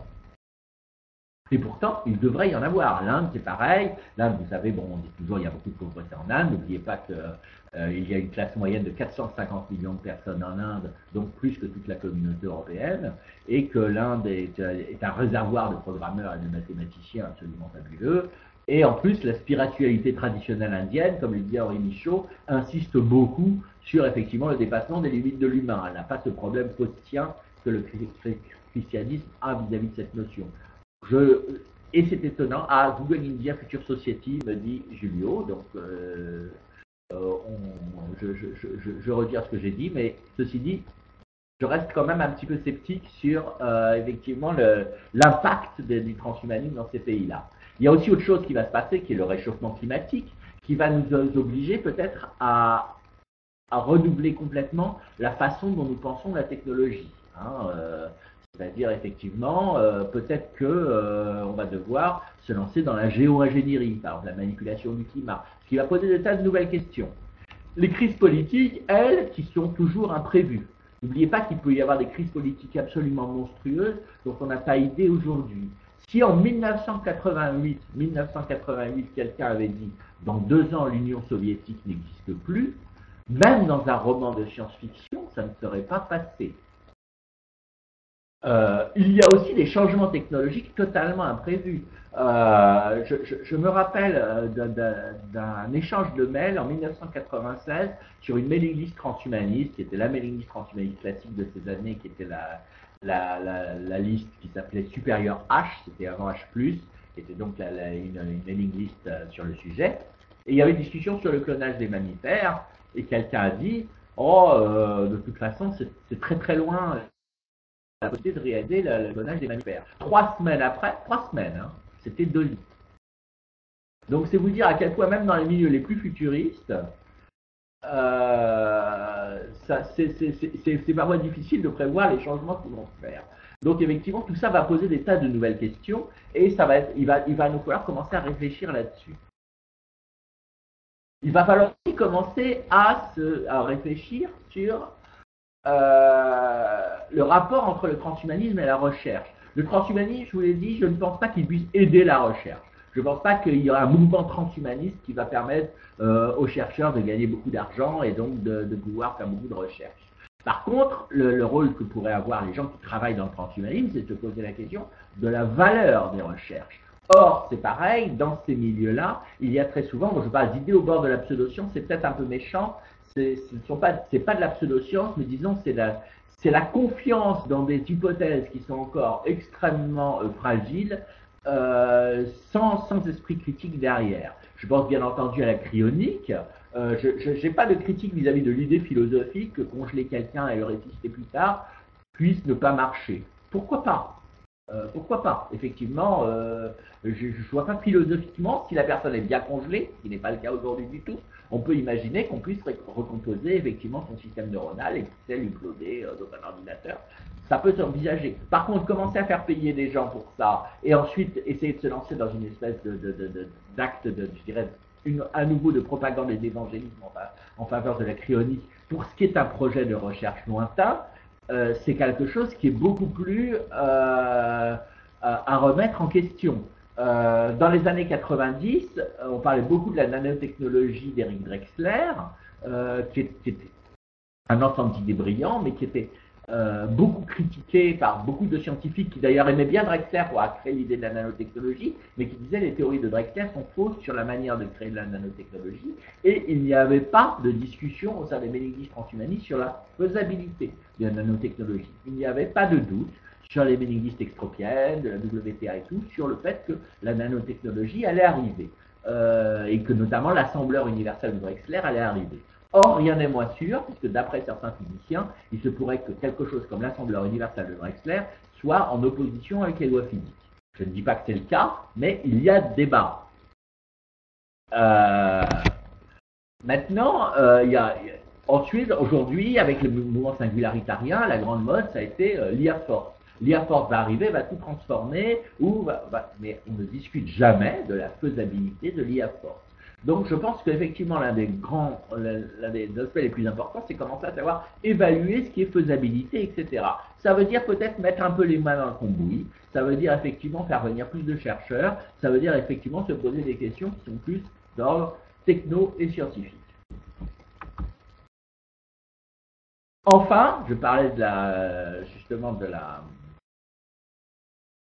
Et pourtant, il devrait y en avoir. L'Inde, c'est pareil. L'Inde, vous savez, bon, on dit toujours il y a beaucoup de pauvreté en Inde. N'oubliez pas qu'il y a une classe moyenne de 450 millions de personnes en Inde, donc plus que toute la communauté européenne, et que l'Inde est un réservoir de programmeurs et de mathématiciens absolument fabuleux. Et en plus, la spiritualité traditionnelle indienne, comme le dit Henri Michaud, insiste beaucoup sur effectivement le dépassement des limites de l'humain. Elle n'a pas ce problème faustien que le christianisme a vis-à-vis de cette notion. Et c'est étonnant, Google India Future Society, me dit Julio, donc je retire ce que j'ai dit, mais ceci dit, je reste quand même un petit peu sceptique sur effectivement l'impact du transhumanisme dans ces pays-là. Il y a aussi autre chose qui va se passer, qui est le réchauffement climatique, qui va nous obliger peut-être à redoubler complètement la façon dont nous pensons la technologie. C'est-à-dire effectivement, peut-être qu'on va devoir se lancer dans la géo-ingénierie, par exemple la manipulation du climat, ce qui va poser des tas de nouvelles questions. Les crises politiques, elles, qui sont toujours imprévues. N'oubliez pas qu'il peut y avoir des crises politiques absolument monstrueuses dont on n'a pas idée aujourd'hui. Si en 1988, quelqu'un avait dit « dans 2 ans, l'Union soviétique n'existe plus », même dans un roman de science-fiction, ça ne serait pas passé. Il y a aussi des changements technologiques totalement imprévus. Je me rappelle d'un échange de mails en 1996 sur une mailing list transhumaniste, qui était la mailing list transhumaniste classique de ces années, qui était la liste qui s'appelait Supérieur H, c'était avant H+, qui était donc une mailing list sur le sujet. Et il y avait une discussion sur le clonage des mammifères, et quelqu'un a dit « Oh, de toute façon, c'est très très loin la possibilité de réaliser le clonage des mammifères. » 3 semaines après, 3 semaines, c'était 2 lits. Donc c'est vous dire à quel point même dans les milieux les plus futuristes, c'est parfois difficile de prévoir les changements qui vont se faire. Donc effectivement, tout ça va poser des tas de nouvelles questions et il va nous falloir commencer à réfléchir là-dessus. Il va falloir aussi commencer à réfléchir sur le rapport entre le transhumanisme et la recherche. Le transhumanisme, je vous l'ai dit, je ne pense pas qu'il puisse aider la recherche. Je ne pense pas qu'il y aura un mouvement transhumaniste qui va permettre aux chercheurs de gagner beaucoup d'argent et donc de pouvoir faire beaucoup de recherche. Par contre, le rôle que pourraient avoir les gens qui travaillent dans le transhumanisme, c'est de se poser la question de la valeur des recherches. Or, c'est pareil, dans ces milieux-là, il y a très souvent, moi je parle d'idées au bord de la pseudoscience, c'est peut-être un peu méchant, c'est pas de la pseudoscience, mais disons c'est la confiance dans des hypothèses qui sont encore extrêmement fragiles, sans esprit critique derrière. Je pense bien entendu à la cryonique. Je n'ai pas de critique vis-à-vis de l'idée philosophique que congeler quelqu'un et le ressusciter plus tard puisse ne pas marcher. Pourquoi pas? Pourquoi pas? Effectivement, je ne vois pas philosophiquement, si la personne est bien congelée, ce qui n'est pas le cas aujourd'hui du tout, on peut imaginer qu'on puisse recomposer effectivement son système neuronal et qu'il puisse imploder dans un ordinateur. Ça peut s'envisager. Par contre, commencer à faire payer des gens pour ça et ensuite essayer de se lancer dans une espèce d'acte je dirais, à nouveau de propagande et d'évangélisme en faveur de la cryonique pour ce qui est un projet de recherche lointain, c'est quelque chose qui est beaucoup plus à remettre en question. Dans les années 90, on parlait beaucoup de la nanotechnologie d'Eric Drexler, qui était un ensemble d'idées brillant, mais qui était beaucoup critiqué par beaucoup de scientifiques qui d'ailleurs aimaient bien Drexler pour avoir créé l'idée de la nanotechnologie, mais qui disaient les théories de Drexler sont fausses sur la manière de créer de la nanotechnologie, et il n'y avait pas de discussion au sein des mailing lists transhumanistes sur la faisabilité de la nanotechnologie. Il n'y avait pas de doute sur les mailing lists extropiennes, de la WTA et tout, sur le fait que la nanotechnologie allait arriver, et que notamment l'assembleur universel de Drexler allait arriver. Or, rien n'est moins sûr, puisque d'après certains physiciens, il se pourrait que quelque chose comme l'assembleur universel de Drexler soit en opposition avec les lois physiques. Je ne dis pas que c'est le cas, mais il y a débat. Maintenant, ensuite, aujourd'hui, avec le mouvement singularitarien, la grande mode, ça a été l'IA force. L'IA force va arriver, va tout transformer, mais on ne discute jamais de la faisabilité de l'IA force. Donc je pense qu'effectivement, l'un des aspects les plus importants, c'est commencer à savoir évaluer ce qui est faisabilité, etc. Ça veut dire peut-être mettre un peu les mains dans le cambouis, ça veut dire effectivement faire venir plus de chercheurs, ça veut dire effectivement se poser des questions qui sont plus d'ordre techno et scientifique. Enfin, je parlais justement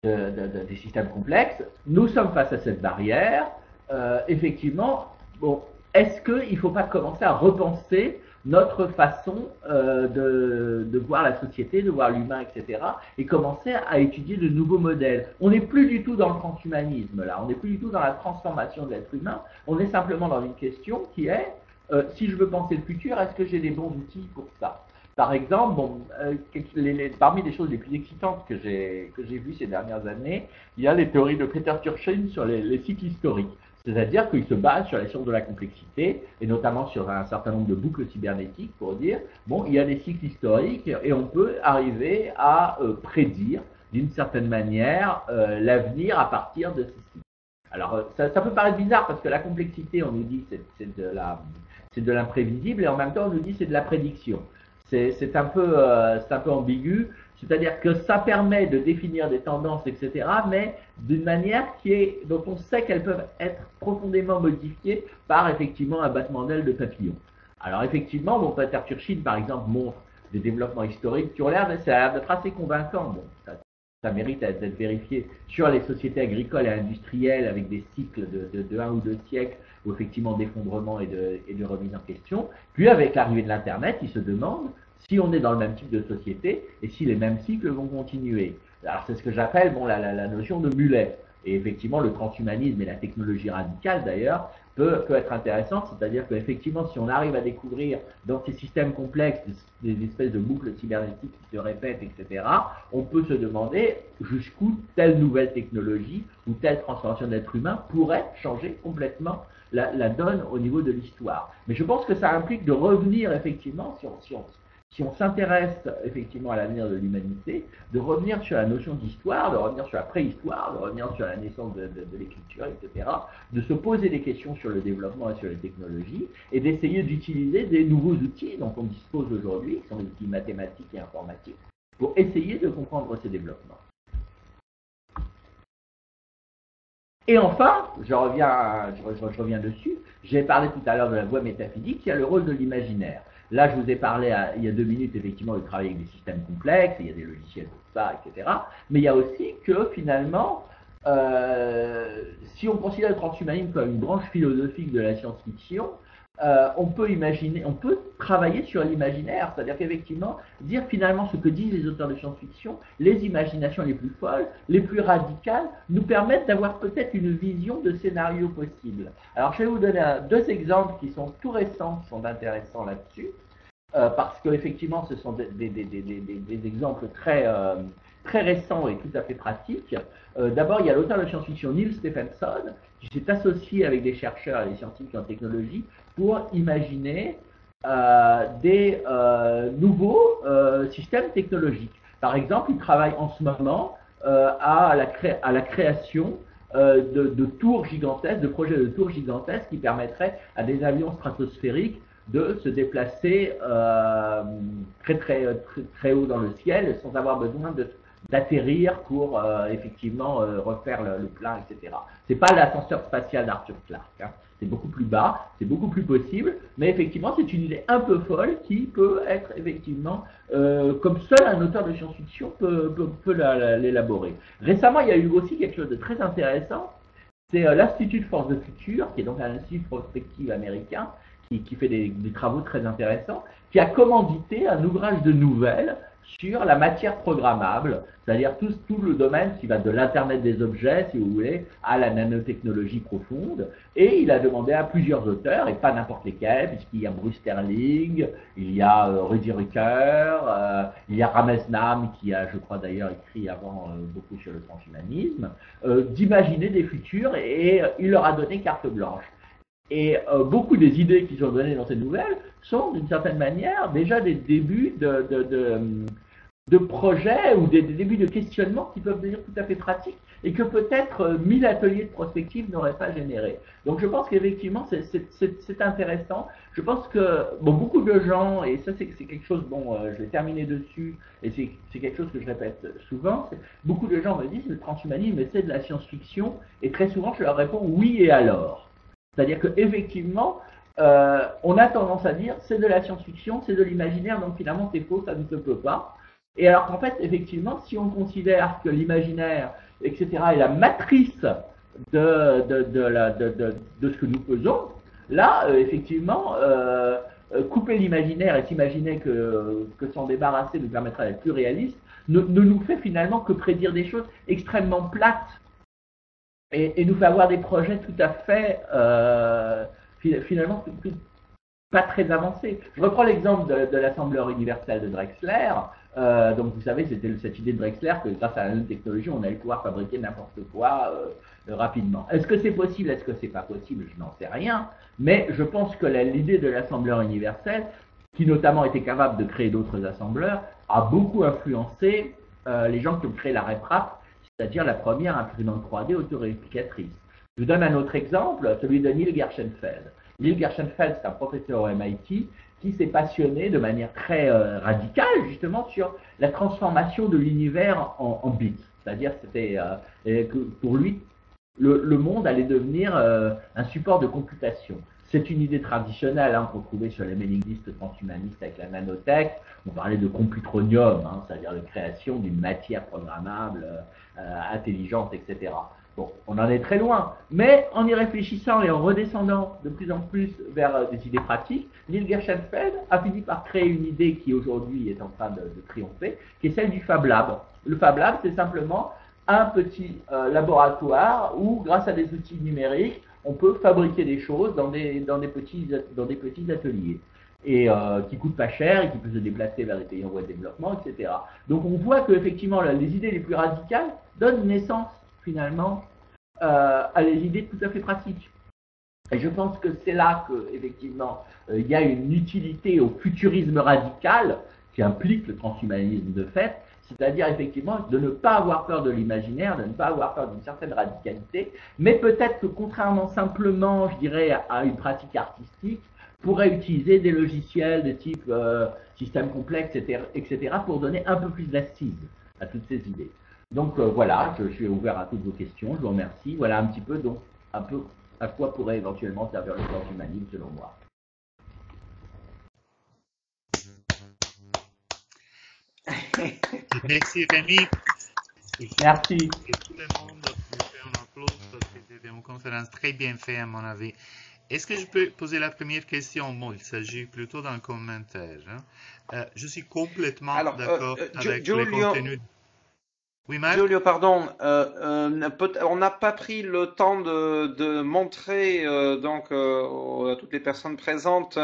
des systèmes complexes. Nous sommes face à cette barrière. Effectivement, bon, est-ce qu'il ne faut pas commencer à repenser notre façon de voir la société, de voir l'humain, etc., et commencer à étudier de nouveaux modèles? On n'est plus du tout dans le transhumanisme, là, on n'est plus du tout dans la transformation de l'être humain, on est simplement dans une question qui est, si je veux penser le futur, est-ce que j'ai les bons outils pour ça? Par exemple, parmi les choses les plus excitantes que j'ai vues ces dernières années, il y a les théories de Peter Turchin sur les cycles historiques. C'est-à-dire qu'il se base sur les sciences de la complexité, et notamment sur un certain nombre de boucles cybernétiques, pour dire, bon, il y a des cycles historiques, et on peut arriver à prédire, d'une certaine manière, l'avenir à partir de ces cycles. Alors, ça peut paraître bizarre, parce que la complexité, on nous dit, c'est de l'imprévisible, et en même temps, on nous dit, c'est de la prédiction. C'est un peu ambigu, c'est-à-dire que ça permet de définir des tendances, etc., mais d'une manière dont on sait qu'elles peuvent être profondément modifiées par effectivement un battement d'aile de papillon. Alors effectivement, Peter Turchin, par exemple, montre des développements historiques qui ont l'air d'être assez convaincants. Bon, ça mérite d'être vérifié sur les sociétés agricoles et industrielles avec des cycles de 1 ou 2 siècles ou effectivement d'effondrement et de remise en question. Puis avec l'arrivée de l'Internet, il se demande si on est dans le même type de société et si les mêmes cycles vont continuer. Alors c'est ce que j'appelle la notion de mulet. Et effectivement, le transhumanisme et la technologie radicale d'ailleurs peut être intéressante, c'est-à-dire qu'effectivement, si on arrive à découvrir dans ces systèmes complexes des espèces de boucles cybernétiques qui se répètent, etc., on peut se demander jusqu'où telle nouvelle technologie ou telle transformation de l'être humain pourrait changer complètement la donne au niveau de l'histoire. Mais je pense que ça implique de revenir effectivement, si on s'intéresse effectivement à l'avenir de l'humanité, de revenir sur la notion d'histoire, de revenir sur la préhistoire, de revenir sur la naissance de l'écriture, etc., de se poser des questions sur le développement et sur les technologies, et d'essayer d'utiliser des nouveaux outils dont on dispose aujourd'hui, qui sont des outils mathématiques et informatiques, pour essayer de comprendre ces développements. Et enfin, je reviens dessus, j'ai parlé tout à l'heure de la voie métaphysique, qui a le rôle de l'imaginaire. Là, je vous ai parlé il y a 2 minutes, effectivement, de travailler avec des systèmes complexes, il y a des logiciels pour ça, etc. Mais il y a aussi que, finalement, si on considère le transhumanisme comme une branche philosophique de la science-fiction, on peut travailler sur l'imaginaire, c'est-à-dire qu'effectivement, dire finalement ce que disent les auteurs de science-fiction, les imaginations les plus folles, les plus radicales, nous permettent d'avoir peut-être une vision de scénario possible. Alors, je vais vous donner 2 exemples qui sont tout récents, qui sont intéressants là-dessus, parce qu'effectivement, ce sont des exemples très récents et tout à fait pratiques. D'abord, il y a l'auteur de science-fiction Neil Stephenson, qui s'est associé avec des chercheurs et des scientifiques en technologie pour imaginer des nouveaux systèmes technologiques. Par exemple, il travaille en ce moment à la création de tours gigantesques, de projets de tours gigantesques qui permettraient à des avions stratosphériques de se déplacer très haut dans le ciel sans avoir besoin d'atterrir pour effectivement refaire le plein, etc. C'est pas l'ascenseur spatial d'Arthur Clarke, hein. C'est beaucoup plus bas, c'est beaucoup plus possible, mais effectivement c'est une idée un peu folle qui peut être effectivement, comme seul un auteur de science-fiction peut l'élaborer. Récemment, il y a eu aussi quelque chose de très intéressant, c'est l'Institut de Force de Futur, qui est donc un institut de prospective américain, qui fait des travaux très intéressants, qui a commandité un ouvrage de nouvelles sur la matière programmable, c'est-à-dire tout le domaine qui va de l'Internet des objets, si vous voulez, à la nanotechnologie profonde. Et il a demandé à plusieurs auteurs, et pas n'importe lesquels, puisqu'il y a Bruce Sterling, il y a Rudy Rucker, il y a Ramez Nam, qui a, je crois d'ailleurs, écrit avant beaucoup sur le transhumanisme, d'imaginer des futurs, et il leur a donné carte blanche. Et beaucoup des idées qui sont données dans ces nouvelles sont, d'une certaine manière, déjà des débuts de projets ou des débuts de questionnements qui peuvent devenir tout à fait pratiques et que peut-être 1000 ateliers de prospective n'auraient pas généré. Donc je pense qu'effectivement c'est intéressant. Je pense que beaucoup de gens, et ça c'est quelque chose, je vais terminer dessus, et c'est quelque chose que je répète souvent, beaucoup de gens me disent le transhumanisme c'est de la science-fiction, et très souvent je leur réponds oui et alors. C'est-à-dire qu'effectivement, on a tendance à dire c'est de la science-fiction, c'est de l'imaginaire, donc finalement c'est faux, ça ne se peut pas. Et alors qu'en fait, effectivement, si on considère que l'imaginaire, etc., est la matrice de ce que nous faisons, là, effectivement, couper l'imaginaire et s'imaginer que s'en débarrasser nous permettra d'être plus réaliste, ne nous fait finalement que prédire des choses extrêmement plates et nous fait avoir des projets tout à fait, finalement, pas très avancés. Je reprends l'exemple de l'assembleur universel de Drexler. Donc vous savez, c'était cette idée de Drexler que grâce à la nanotechnologie, on allait pouvoir fabriquer n'importe quoi rapidement. Est-ce que c'est possible? Est-ce que c'est pas possible? Je n'en sais rien. Mais je pense que l'idée de l'assembleur universel, qui notamment était capable de créer d'autres assembleurs, a beaucoup influencé les gens qui ont créé la RepRap, c'est-à-dire la première imprimante 3D autoréplicatrice. Je vous donne un autre exemple, celui de Neil Gershenfeld. Neil Gershenfeld, c'est un professeur au MIT qui s'est passionné de manière très radicale justement sur la transformation de l'univers en bits. C'est-à-dire que pour lui, le monde allait devenir un support de computation. C'est une idée traditionnelle qu'on trouvait sur les mailing lists transhumanistes avec la nanotech. On parlait de computronium, c'est-à-dire la création d'une matière programmable, intelligente, etc. Bon, on en est très loin. Mais en y réfléchissant et en redescendant de plus en plus vers des idées pratiques, Neil Gershenfeld a fini par créer une idée qui aujourd'hui est en train de triompher, qui est celle du Fab Lab. Le Fab Lab, c'est simplement un petit laboratoire où, grâce à des outils numériques, on peut fabriquer des choses dans des petits ateliers et qui coûtent pas cher et qui peuvent se déplacer vers des pays en voie de développement, etc. Donc on voit que effectivement les idées les plus radicales donnent naissance finalement à des idées tout à fait pratiques. Et je pense que c'est là que effectivement il y a une utilité au futurisme radical qui implique le transhumanisme de fait. C'est-à-dire effectivement de ne pas avoir peur de l'imaginaire, de ne pas avoir peur d'une certaine radicalité, mais peut-être que contrairement simplement, je dirais, à une pratique artistique, pourrait utiliser des logiciels de type système complexe, etc., pour donner un peu plus d'assise à toutes ces idées. Donc voilà, je suis ouvert à toutes vos questions, je vous remercie. Voilà un petit peu donc un peu à quoi pourrait éventuellement servir le transhumanisme selon moi. Merci Rémi. Merci. Et tout le monde nous fait un applaudissement parce que c'était une conférence très bien faite à mon avis. Est-ce que je peux poser la première question? Bon, il s'agit plutôt d'un commentaire. Je suis complètement d'accord avec le contenu. Oui, Marc? Giulio, pardon, on n'a pas pris le temps de montrer à toutes les personnes présentes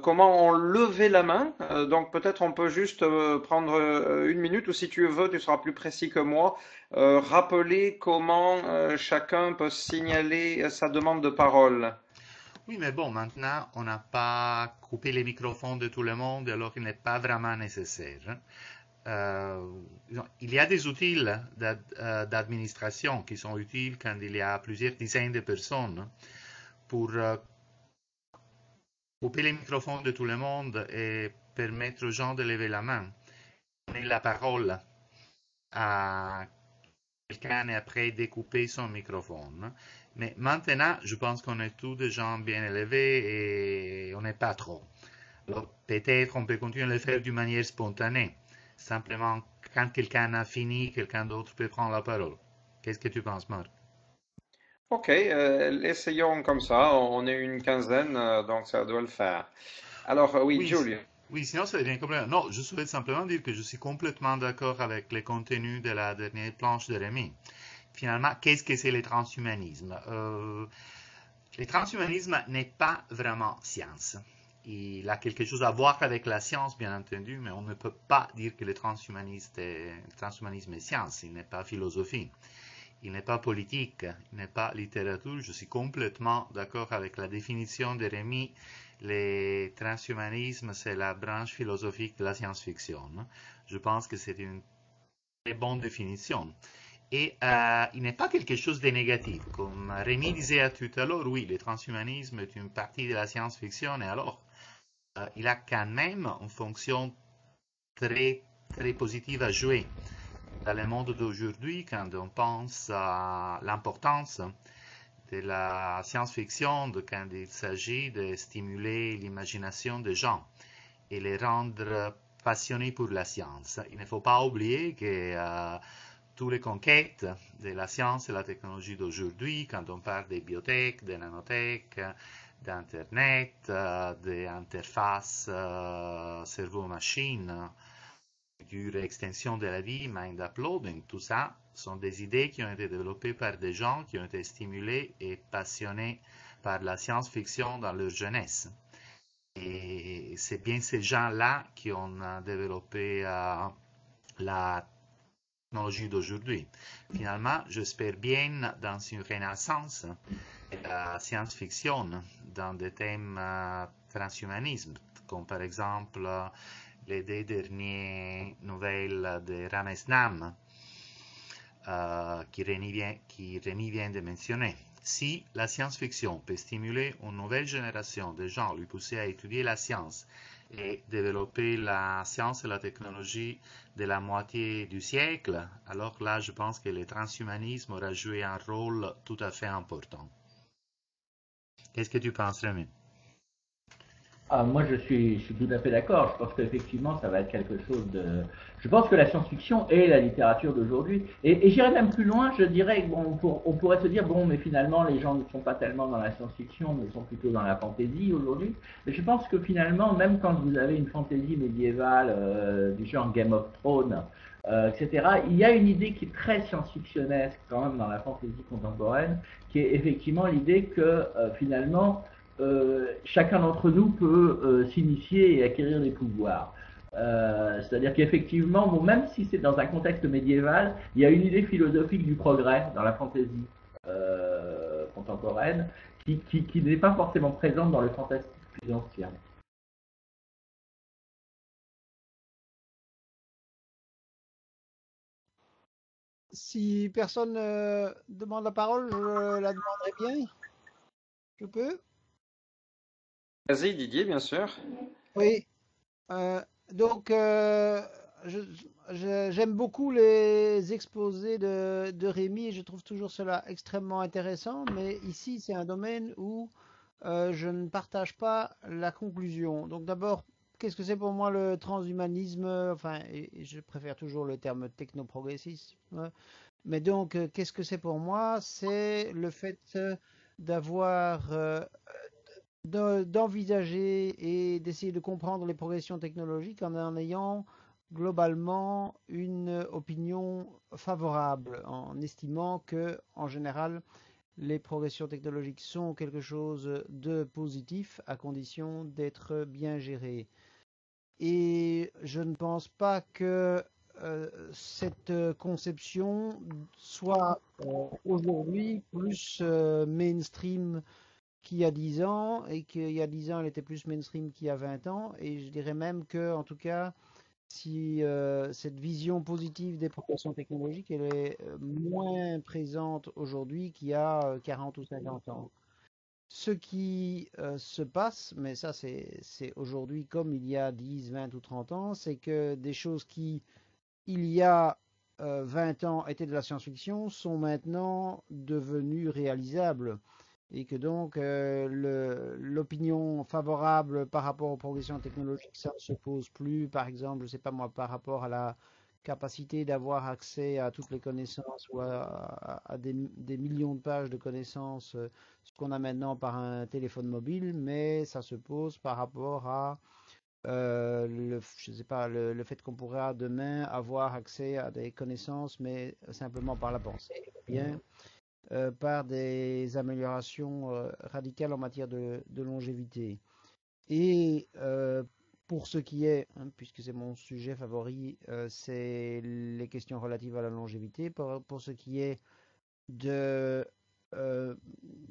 comment on levait la main. Donc peut-être on peut juste prendre une minute ou si tu veux, tu seras plus précis que moi, rappeler comment chacun peut signaler sa demande de parole. Oui, mais bon, maintenant, on n'a pas coupé les microphones de tout le monde, alors il n'est pas vraiment nécessaire. Il y a des outils d'administration qui sont utiles quand il y a plusieurs dizaines de personnes pour couper les microphones de tout le monde et permettre aux gens de lever la main, donner la parole à quelqu'un et après découper son microphone. Mais maintenant, je pense qu'on est tous des gens bien élevés et on n'est pas trop. Alors, peut-être on peut continuer à le faire d'une manière spontanée. Simplement, quand quelqu'un a fini, quelqu'un d'autre peut prendre la parole. Qu'est-ce que tu penses, Marc? Ok, essayons comme ça. On est une quinzaine, donc ça doit le faire. Alors oui, Oui, Giulio. Oui, sinon ça devient complètement. Non, je souhaite simplement dire que je suis complètement d'accord avec les contenus de la dernière planche de Rémi. Finalement, qu'est-ce que c'est le transhumanisme? Le transhumanisme n'est pas vraiment science. Il a quelque chose à voir avec la science, bien entendu, mais on ne peut pas dire que le transhumanisme est science. Il n'est pas philosophie, il n'est pas politique, il n'est pas littérature. Je suis complètement d'accord avec la définition de Rémi. Le transhumanisme, c'est la branche philosophique de la science-fiction. Je pense que c'est une très bonne définition. Et il n'est pas quelque chose de négatif. Comme Rémi disait tout à l'heure, oui, le transhumanisme est une partie de la science-fiction, et alors il a quand même une fonction très, très positive à jouer dans le monde d'aujourd'hui quand on pense à l'importance de la science-fiction quand il s'agit de stimuler l'imagination des gens et les rendre passionnés pour la science. Il ne faut pas oublier que toutes les conquêtes de la science et la technologie d'aujourd'hui, quand on parle des biotech, des nanotech, d'Internet, des interfaces cerveau-machine, dure extension de la vie, mind uploading, tout ça sont des idées qui ont été développées par des gens qui ont été stimulés et passionnés par la science-fiction dans leur jeunesse. Et c'est bien ces gens-là qui ont développé la technologie d'aujourd'hui. Finalement, j'espère bien dans une renaissance de la science-fiction dans des thèmes transhumanisme, comme par exemple les deux dernières nouvelles de Ramesnam qui Rémi vient de mentionner. Si la science-fiction peut stimuler une nouvelle génération de gens, lui pousser à étudier la science et développer la science et la technologie de la moitié du siècle, alors là, je pense que le transhumanisme aura joué un rôle tout à fait important. Qu'est-ce que tu penses, Rémi? Moi, je suis tout à fait d'accord. Je pense qu'effectivement, ça va être quelque chose de. Je pense que la science-fiction est la littérature d'aujourd'hui. Et j'irais même plus loin. Je dirais que bon, on pourrait se dire bon, mais finalement, les gens ne sont pas tellement dans la science-fiction, mais sont plutôt dans la fantasy aujourd'hui. Mais je pense que finalement, même quand vous avez une fantasy médiévale du genre Game of Thrones, etc., il y a une idée qui est très science-fictionnesque quand même dans la fantasy contemporaine, qui est effectivement l'idée que finalement chacun d'entre nous peut s'initier et acquérir des pouvoirs. C'est-à-dire qu'effectivement, bon, même si c'est dans un contexte médiéval, il y a une idée philosophique du progrès dans la fantaisie contemporaine qui n'est pas forcément présente dans le fantastique plus ancien. Si personne demande la parole, je la demanderai bien. Je peux? Vas-y, Didier, bien sûr. Oui. Euh, donc, je- j'aime beaucoup les exposés de Rémi et je trouve toujours cela extrêmement intéressant. Mais ici, c'est un domaine où je ne partage pas la conclusion. Donc, d'abord, qu'est-ce que c'est pour moi le transhumanisme? Enfin, et je préfère toujours le terme technoprogressisme. Mais donc, qu'est-ce que c'est pour moi? C'est le fait d'avoir d'envisager et d'essayer de comprendre les progressions technologiques en ayant globalement une opinion favorable, en estimant que, en général, les progressions technologiques sont quelque chose de positif à condition d'être bien gérées. Et je ne pense pas que cette conception soit aujourd'hui plus mainstream qu'il y a 10 ans et qu'il y a 10 ans elle était plus mainstream qu'il y a 20 ans et je dirais même que en tout cas si cette vision positive des progressions technologiques elle est moins présente aujourd'hui qu'il y a 40 ou 50 ans. Ce qui se passe, mais ça c'est aujourd'hui comme il y a 10, 20 ou 30 ans, c'est que des choses qui, il y a 20 ans étaient de la science-fiction sont maintenant devenues réalisables. Et que donc l'opinion favorable par rapport aux progressions technologiques, ça ne se pose plus. Par exemple, je ne sais pas moi, par rapport à la capacité d'avoir accès à toutes les connaissances ou à des millions de pages de connaissances, ce qu'on a maintenant par un téléphone mobile, mais ça se pose par rapport à je sais pas, le fait qu'on pourra demain avoir accès à des connaissances, mais simplement par la pensée, bien par des améliorations radicales en matière de longévité. Et pour ce qui est, hein, puisque c'est mon sujet favori, c'est les questions relatives à la longévité. Pour ce qui est de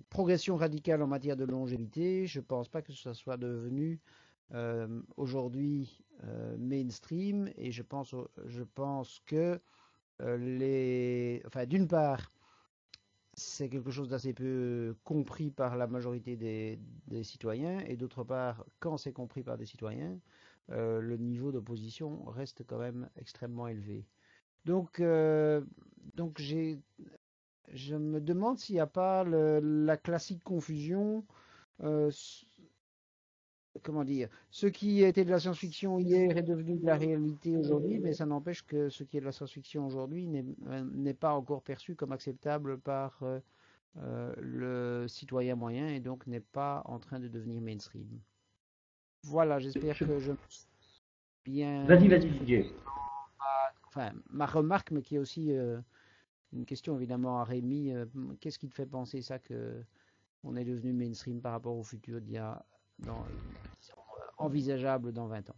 progression radicale en matière de longévité, je ne pense pas que ça soit devenu aujourd'hui mainstream, et je pense que enfin, d'une part, c'est quelque chose d'assez peu compris par la majorité des citoyens, et d'autre part, quand c'est compris par des citoyens, le niveau d'opposition reste quand même extrêmement élevé. Donc je me demande s'il n'y a pas la classique confusion, euh, comment dire, ce qui était de la science-fiction hier est devenu de la réalité aujourd'hui, mais ça n'empêche que ce qui est de la science-fiction aujourd'hui n'est pas encore perçu comme acceptable par le citoyen moyen, et donc n'est pas en train de devenir mainstream. Voilà, j'espère que je me suis bien Vas-y, exprimé. Didier. Enfin, ma remarque, mais qui est aussi une question évidemment à Rémi. Qu'est-ce qui te fait penser ça, que on est devenu mainstream par rapport au futur envisageable dans 20 ans?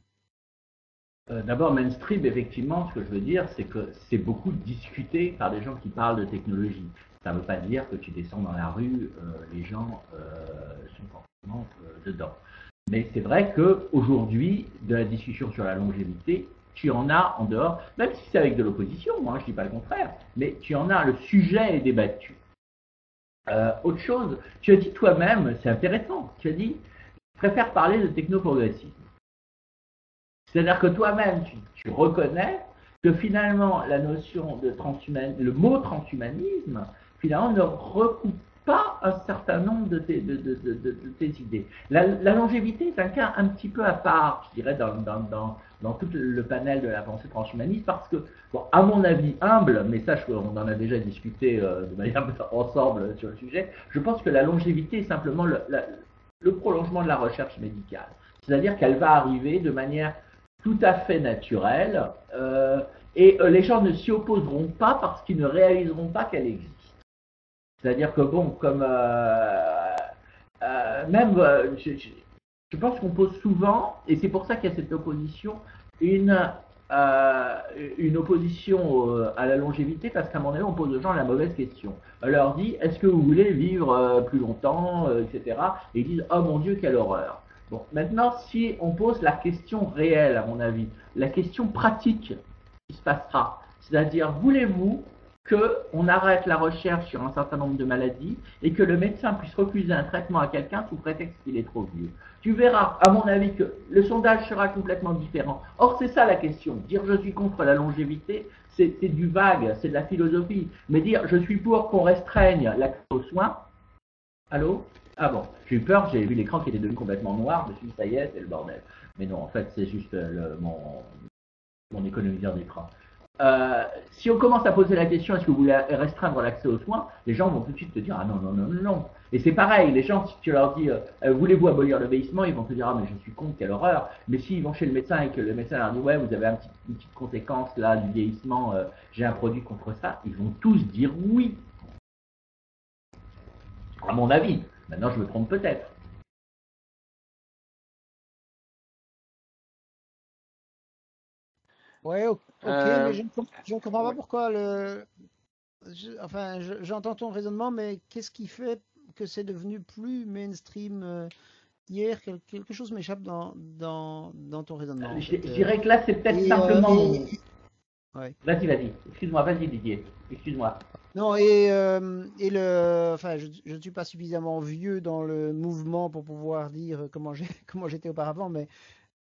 D'abord, mainstream, effectivement, ce que je veux dire, c'est que c'est beaucoup discuté par des gens qui parlent de technologie. Ça ne veut pas dire que tu descends dans la rue, les gens sont forcément dedans. Mais c'est vrai qu'aujourd'hui, de la discussion sur la longévité, tu en as en dehors, même si c'est avec de l'opposition, hein, je ne dis pas le contraire, mais tu en as, le sujet est débattu. Autre chose, tu as dit toi-même, c'est intéressant, tu as dit, je préfère parler de technoprogressisme. C'est-à-dire que toi-même, tu reconnais que finalement, la notion de transhumanisme, le mot transhumanisme, finalement, ne recoupe pas un certain nombre de tes idées. La longévité est un cas un petit peu à part, je dirais, dans tout le panel de la pensée transhumaniste, parce que, bon, à mon avis humble, mais ça, on en a déjà discuté de manière ensemble sur le sujet, je pense que la longévité est simplement le prolongement de la recherche médicale. C'est-à-dire qu'elle va arriver de manière tout à fait naturelle, et les gens ne s'y opposeront pas parce qu'ils ne réaliseront pas qu'elle existe. C'est-à-dire que, bon, comme même, je pense qu'on pose souvent, et c'est pour ça qu'il y a cette opposition, une opposition à la longévité, parce qu'à mon avis, on pose aux gens la mauvaise question. On leur dit, est-ce que vous voulez vivre plus longtemps, etc. Et ils disent, oh mon Dieu, quelle horreur. Bon, maintenant, si on pose la question réelle, à mon avis, la question pratique qui se passera, c'est-à-dire, voulez-vous qu'on arrête la recherche sur un certain nombre de maladies et que le médecin puisse refuser un traitement à quelqu'un sous prétexte qu'il est trop vieux? Tu verras, à mon avis, que le sondage sera complètement différent. Or, c'est ça la question. Dire je suis contre la longévité, c'est du vague, c'est de la philosophie. Mais dire je suis pour qu'on restreigne l'accès aux soins, allô? Ah bon, j'ai eu peur, j'ai vu l'écran qui était devenu complètement noir, je me suis dit ça y est, c'est le bordel. Mais non, en fait, c'est juste mon économiseur d'écran. Si on commence à poser la question, est-ce que vous voulez restreindre l'accès aux soins, les gens vont tout de suite te dire, ah non, non, non, non, non. Et c'est pareil, les gens, si tu leur dis, voulez-vous abolir le vieillissement, ils vont te dire, ah mais je suis con, quelle horreur. Mais s'ils vont chez le médecin et que le médecin leur dit, ouais, vous avez une petite conséquence là du vieillissement, j'ai un produit contre ça, ils vont tous dire oui. À mon avis. Maintenant, je me trompe peut-être. Ouais, ok, mais Euh, je ne comprends pas oui. pourquoi enfin, j'entends ton raisonnement, mais qu'est-ce qui fait que c'est devenu plus mainstream hier? Quelque chose m'échappe dans ton raisonnement, en Je fait. dirais que là, c'est peut-être Et, simplement ouais. Vas-y, vas-y. Excuse-moi, vas-y Didier. Excuse-moi. Non, enfin, je ne suis pas suffisamment vieux dans le mouvement pour pouvoir dire comment j'étais auparavant, mais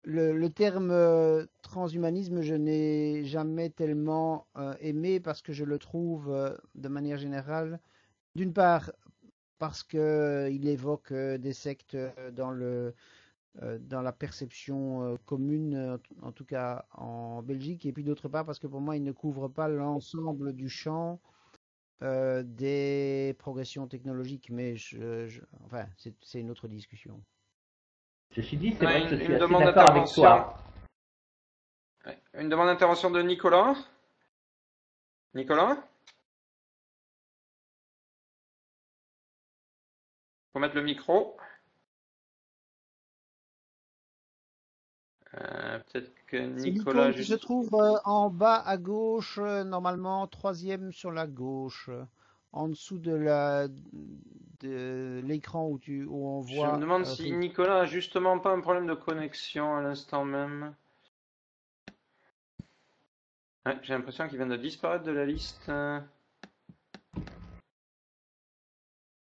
le terme transhumanisme, je n'ai jamais tellement aimé, parce que je le trouve de manière générale, d'une part, parce qu'il évoque des sectes dans la perception commune, en tout cas en Belgique, et puis d'autre part parce que pour moi il ne couvre pas l'ensemble du champ des progressions technologiques, mais enfin c'est une autre discussion. Ceci dit, c'est Ouais, vrai que je suis une assez demande d'accord avec d'intervention. toi. Ouais, une demande d'intervention de Nicolas. Nicolas? Faut mettre le micro. Peut-être que C'est Nicolas l'icône qui se juste. trouve en bas à gauche, normalement troisième sur la gauche, en dessous de l'écran où on Je me voit demande si Nicolas a justement pas un problème de connexion à l'instant même. Ouais, j'ai l'impression qu'il vient de disparaître de la liste.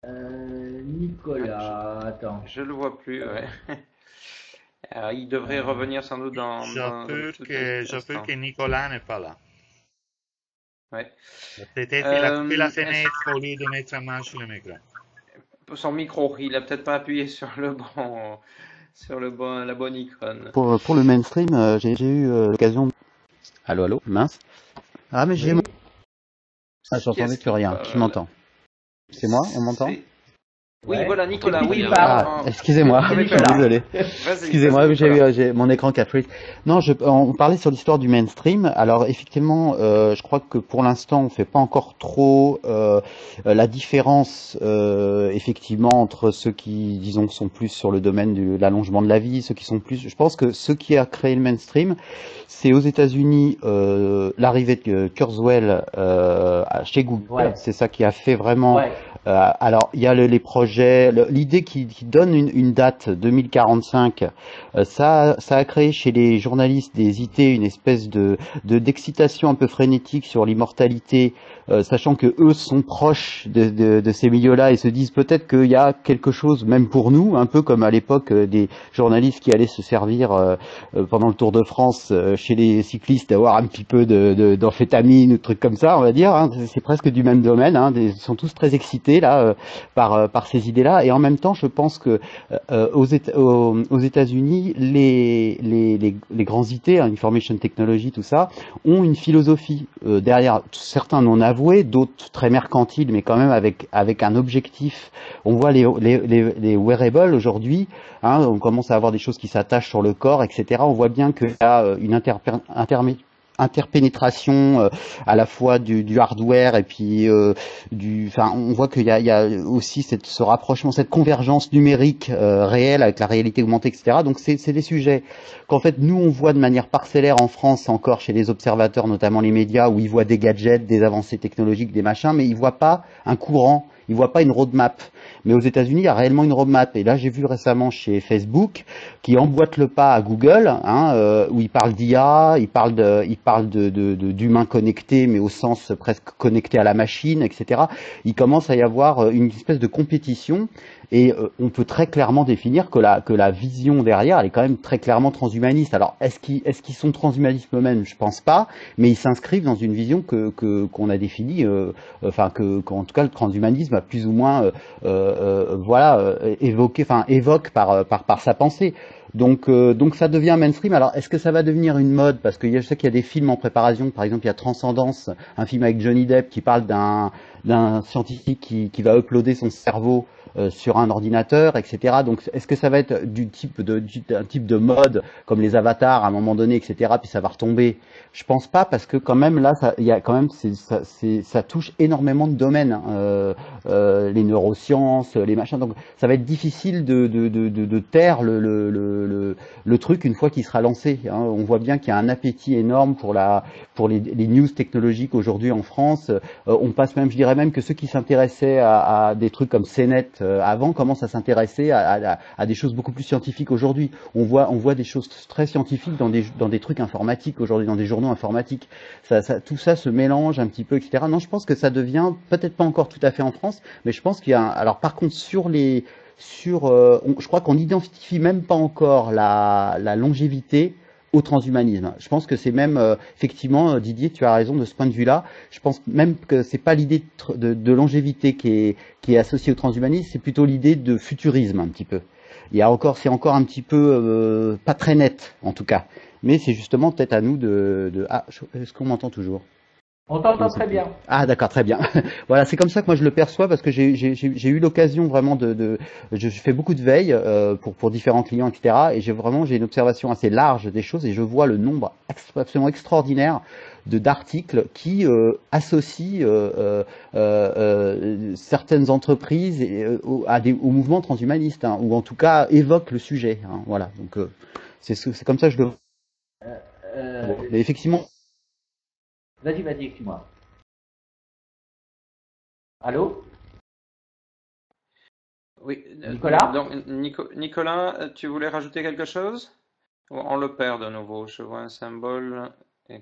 Nicolas, attends. Je le vois plus, ouais. Alors, il devrait revenir sans doute dans un tout petit Je peux instant. que Nicolas n'est pas là. Ouais. Peut-être qu'il a coupé la Est-ce- fenêtre au lieu de mettre la main sur le micro. Son micro, il a peut-être pas appuyé sur la bonne icône. Pour le mainstream, j'ai eu l'occasion. Allô, allô, mince. Ah, mais j'ai. Oui. Ah, j'entendais Qu'est-ce plus rien. qui Qui parle? m'entend? C'est moi? On m'entend? C'est- Oui, Ouais. voilà, Nicolas, C'est qui oui. qui parle Ah, excusez-moi, Comme je suis Nicolas. désolé. Vas-y, Excusez-moi, vas-y, Nicolas. j'ai mon écran qui a freeze. Non, on parlait sur l'histoire du mainstream. Alors effectivement, je crois que pour l'instant, on fait pas encore trop la différence effectivement entre ceux qui, disons, sont plus sur le domaine de l'allongement de la vie, ceux qui sont plus. Je pense que ce qui a créé le mainstream, c'est aux États-Unis l'arrivée de Kurzweil chez Google. Ouais. C'est ça qui a fait vraiment. Ouais. Alors, il y a les projets, l'idée qui donne une date 2045. Ça a créé chez les journalistes des IT une espèce d'excitation un peu frénétique sur l'immortalité, sachant que eux sont proches de ces milieux-là et se disent peut-être qu'il y a quelque chose, même pour nous, un peu comme à l'époque des journalistes qui allaient se servir pendant le Tour de France chez les cyclistes d'avoir un petit peu d'amphétamine ou trucs comme ça, on va dire. Hein. C'est presque du même domaine. Hein. Ils sont tous très excités là par ces idées-là. Et en même temps, je pense que aux États-Unis, les grands IT, hein, Information Technology, tout ça, ont une philosophie derrière. Certains non avoués, d'autres très mercantiles, mais quand même avec un objectif. On voit les wearables aujourd'hui. Hein, on commence à avoir des choses qui s'attachent sur le corps, etc. On voit bien qu'il y a une interpénétration à la fois du hardware et puis enfin, on voit qu'il y a aussi ce rapprochement, cette convergence numérique réelle avec la réalité augmentée, etc. Donc c'est des sujets qu'en fait nous on voit de manière parcellaire en France encore chez les observateurs, notamment les médias, où ils voient des gadgets, des avancées technologiques, des machins, mais ils voient pas un courant. Ils voient pas une roadmap. Mais aux États-Unis, il y a réellement une roadmap. Et là, j'ai vu récemment chez Facebook qui emboîte le pas à Google, hein, où ils parlent d'IA, ils parlent d'humains connectés, mais au sens presque connecté à la machine, etc. Il commence à y avoir une espèce de compétition. Et on peut très clairement définir que la vision derrière, elle est quand même très clairement transhumaniste. Alors, est-ce qu'ils sont transhumanistes eux-mêmes? Je pense pas, mais ils s'inscrivent dans une vision qu'on a définie, qu'en tout cas le transhumanisme a plus ou moins, évoque par sa pensée. Donc ça devient mainstream. Alors, est-ce que ça va devenir une mode? Parce que je sais qu'il y a des films en préparation. Par exemple, il y a Transcendance, un film avec Johnny Depp qui parle d'un scientifique qui va uploader son cerveau sur un ordinateur, etc. Donc, est-ce que ça va être un type de mode comme les avatars à un moment donné, etc. Puis ça va retomber? Je pense pas, parce que quand même là, il y a quand même ça touche énormément de domaines, hein, les neurosciences, les machins. Donc, ça va être difficile de taire le truc une fois qu'il sera lancé. Hein. On voit bien qu'il y a un appétit énorme pour les news technologiques aujourd'hui en France. On passe même, je dirais même que ceux qui s'intéressaient à des trucs comme CNET avant commencent à s'intéresser à des choses beaucoup plus scientifiques aujourd'hui. On voit des choses très scientifiques dans des trucs informatiques aujourd'hui, dans des journaux informatiques. Tout ça se mélange un petit peu, etc. Non, je pense que ça devient peut-être pas encore tout à fait en France, mais je pense qu'il y a alors par contre je crois qu'on n'identifie même pas encore la longévité au transhumanisme. Je pense que c'est même, effectivement, Didier, tu as raison de ce point de vue-là. Je pense même que c'est pas l'idée de longévité qui est associée au transhumanisme, c'est plutôt l'idée de futurisme un petit peu. C'est encore un petit peu pas très net en tout cas. Mais c'est justement peut-être à nous est-ce qu'on m'entend toujours? On Je t'entend ne sais très plus. bien. Ah, d'accord, très bien. Voilà, c'est comme ça que moi je le perçois parce que j'ai eu l'occasion vraiment je fais beaucoup de veille pour différents clients, etc. Et j'ai une observation assez large des choses et je vois le nombre absolument extraordinaire de d'articles qui associent certaines entreprises au mouvement transhumaniste, hein, ou en tout cas évoquent le sujet. Hein, voilà, donc c'est comme ça que je le vois. Euh, Mais effectivement, vas-y, excuse-moi. Allô, Oui, Nicolas? donc Nicolas, tu voulais rajouter quelque chose? On le perd de nouveau. Je vois un symbole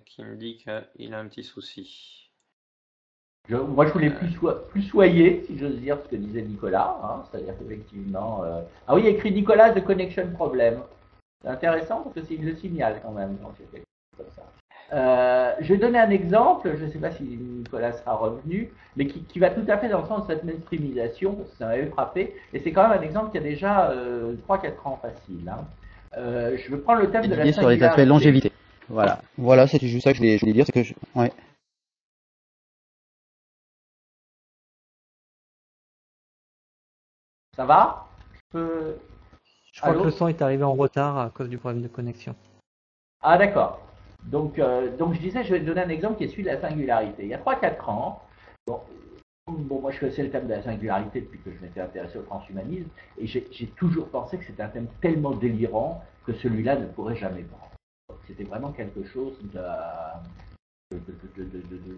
qui me dit qu'il a un petit souci. Moi, je voulais Euh, plus soyer, si j'ose dire, ce que disait Nicolas. Hein, c'est-à-dire qu'effectivement. Ah oui, il y a écrit Nicolas de Connection Problem. C'est intéressant parce que c'est le signal quand même quand il y a quelque chose comme ça. Je vais donner un exemple, je ne sais pas si Nicolas sera revenu, mais qui va tout à fait dans le sens de cette mainstreamisation, parce que ça m'avait frappé, et c'est quand même un exemple qui a déjà 3-4 ans facile. Hein. Je vais prendre le thème de la l'idée sur les aspects singularité. longévité. Voilà, c'était juste ça que je voulais dire, c'est que ouais. Ça va? Je Je crois que le Allô? son est arrivé en retard à cause du problème de connexion. Ah d'accord. Donc je disais, je vais te donner un exemple qui est celui de la singularité. Il y a 3-4 ans, bon, moi je connaissais le thème de la singularité depuis que je m'étais intéressé au transhumanisme, et j'ai toujours pensé que c'était un thème tellement délirant que celui-là ne pourrait jamais prendre. C'était vraiment quelque chose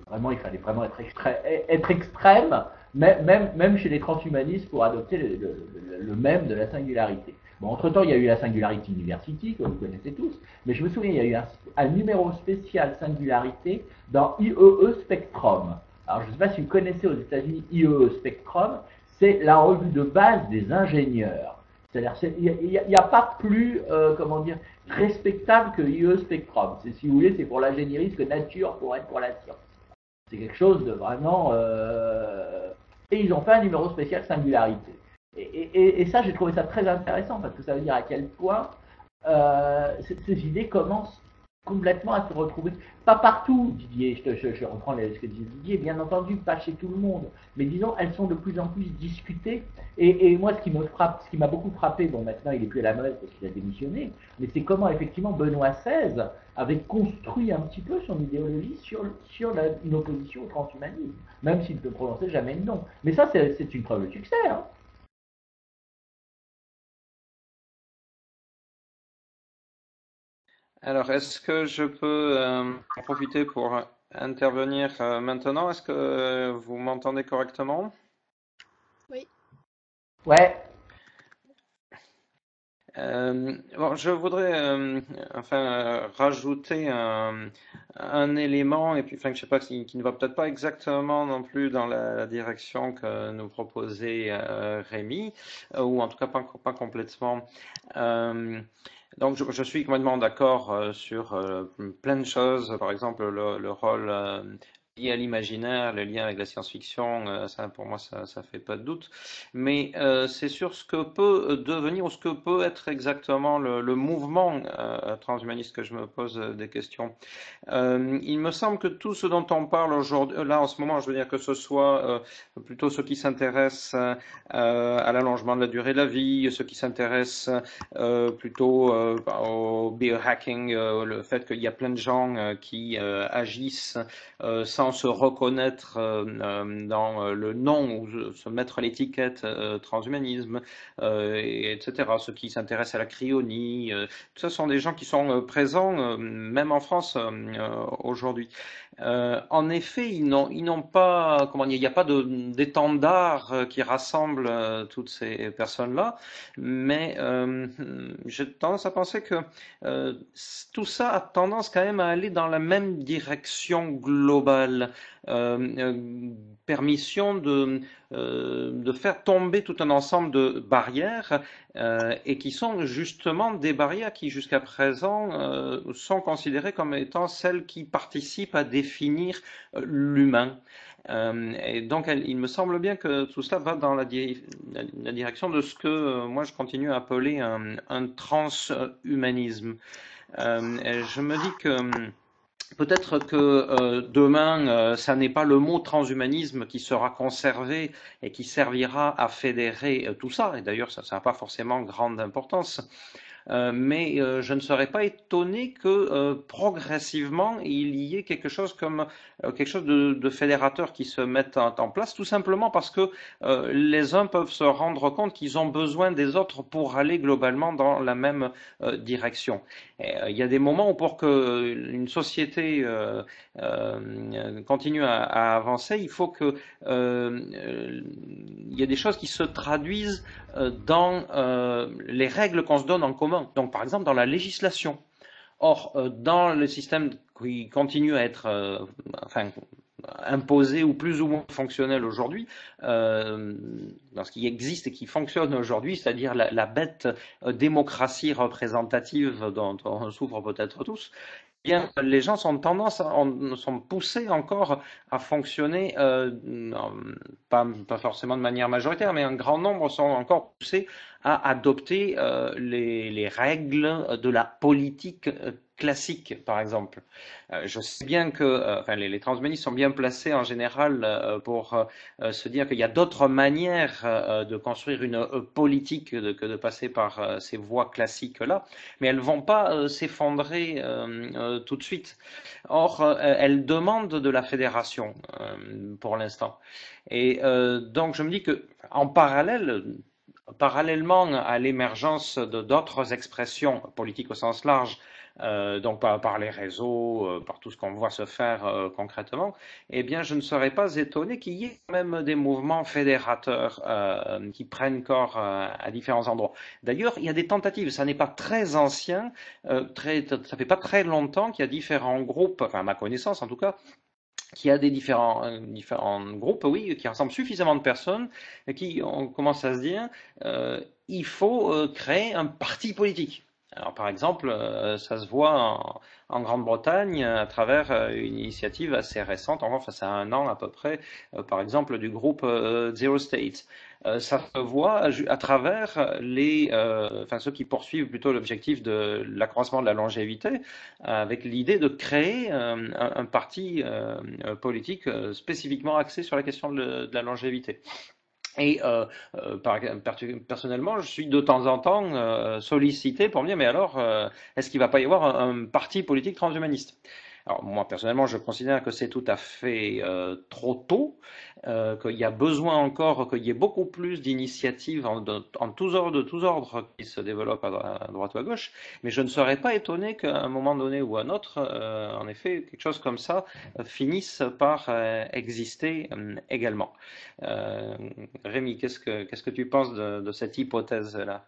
vraiment, il fallait vraiment être extrême, même chez les transhumanistes, pour adopter le même de la singularité. Bon, entre-temps, il y a eu la Singularity University, que vous connaissez tous, mais je me souviens, il y a eu un numéro spécial singularité dans IEE Spectrum. Alors, je ne sais pas si vous connaissez aux États-Unis IEE Spectrum, c'est la revue de base des ingénieurs. C'est-à-dire, il n'y a pas plus, comment dire, respectable que IE Spectrum. Si vous voulez, c'est pour l'ingénierie ce que nature pourrait être pour la science. C'est quelque chose de vraiment. Et ils ont fait un numéro spécial singularité. Et ça, j'ai trouvé ça très intéressant parce que ça veut dire à quel point ces idées commencent complètement à se retrouver. Pas partout, Didier, je reprends ce que disait Didier, bien entendu, pas chez tout le monde, mais disons, elles sont de plus en plus discutées. Et moi, ce qui m'a beaucoup frappé, bon, maintenant il est plus à la mode parce qu'il a démissionné, mais c'est comment effectivement Benoît XVI avait construit un petit peu son idéologie sur une opposition au transhumanisme, même s'il ne prononçait jamais le nom. Mais ça, c'est une preuve de succès. Hein. alors, est-ce que je peux en profiter pour intervenir maintenant? Est-ce que vous m'entendez correctement? Oui. Ouais. Bon, je voudrais rajouter un élément, et puis enfin, je sais pas, qui ne va peut-être pas exactement non plus dans la direction que nous proposait Rémi, ou en tout cas pas complètement. Donc je suis complètement d'accord sur plein de choses, par exemple le rôle lié à l'imaginaire, le lien avec la science-fiction, ça pour moi ça fait pas de doute. Mais c'est sur ce que peut devenir ou ce que peut être exactement le mouvement transhumaniste que je me pose des questions. Il me semble que tout ce dont on parle aujourd'hui, là en ce moment, je veux dire que ce soit plutôt ceux qui s'intéressent à l'allongement de la durée de la vie, ceux qui s'intéressent plutôt au biohacking, le fait qu'il y a plein de gens qui agissent sans se reconnaître dans le nom ou se mettre l'étiquette transhumanisme, etc. Ceux qui s'intéressent à la cryonie, tout ça sont des gens qui sont présents même en France aujourd'hui. En effet, ils n'ont pas, comment dire, il n'y a pas d'étendard qui rassemble toutes ces personnes-là, mais j'ai tendance à penser que tout ça a tendance quand même à aller dans la même direction globale. Permission de faire tomber tout un ensemble de barrières et qui sont justement des barrières qui jusqu'à présent sont considérées comme étant celles qui participent à définir l'humain. Et donc il me semble bien que tout cela va dans la direction de ce que moi je continue à appeler un transhumanisme. Je me dis que peut-être que demain, ça n'est pas le mot transhumanisme qui sera conservé et qui servira à fédérer tout ça. Et d'ailleurs, ça n'a pas forcément grande importance. Mais je ne serais pas étonné que progressivement il y ait quelque chose comme quelque chose de fédérateur qui se mette en place, tout simplement parce que les uns peuvent se rendre compte qu'ils ont besoin des autres pour aller globalement dans la même direction. Et, il y a des moments où pour que une société continue à avancer, il faut que il y a des choses qui se traduisent dans les règles qu'on se donne en commun. Donc, par exemple, dans la législation. Or, dans le système qui continue à être imposé ou plus ou moins fonctionnel aujourd'hui, dans ce qui existe et qui fonctionne aujourd'hui, c'est-à-dire la bête démocratie représentative dont on souffre peut-être tous, eh bien, les gens sont sont poussés encore à fonctionner, pas forcément de manière majoritaire, mais un grand nombre sont encore poussés à adopter les règles de la politique classique, par exemple. Je sais bien que les transhumanistes sont bien placés en général pour se dire qu'il y a d'autres manières de construire une politique que de passer par ces voies classiques-là, mais elles ne vont pas s'effondrer tout de suite. Or, elles demandent de la fédération pour l'instant. Et donc, je me dis que en parallèlement à l'émergence d'autres expressions politiques au sens large, donc par les réseaux, par tout ce qu'on voit se faire concrètement, eh bien, je ne serais pas étonné qu'il y ait même des mouvements fédérateurs qui prennent corps à différents endroits. D'ailleurs, il y a des tentatives, ça n'est pas très ancien, ça fait pas très longtemps qu'il y a différents groupes, enfin à ma connaissance en tout cas, qui a des différents groupes, oui, qui rassemblent suffisamment de personnes, et qui on commence à se dire, il faut créer un parti politique. Alors, par exemple, ça se voit en Grande-Bretagne à travers une initiative assez récente, enfin, ça a 1 an à peu près, par exemple, du groupe Zero State. Ça se voit à travers ceux qui poursuivent plutôt l'objectif de l'accroissement de la longévité, avec l'idée de créer un parti politique spécifiquement axé sur la question de la longévité. Et personnellement, je suis de temps en temps sollicité pour me dire, mais alors, est-ce qu'il ne va pas y avoir un parti politique transhumaniste? Alors moi personnellement, je considère que c'est tout à fait trop tôt, qu'il y a besoin encore qu'il y ait beaucoup plus d'initiatives en tous ordres qui se développent à droite ou à gauche, mais je ne serais pas étonné qu'à un moment donné ou à un autre, en effet, quelque chose comme ça finisse par exister également. Rémi, qu'est-ce que tu penses de cette hypothèse-là?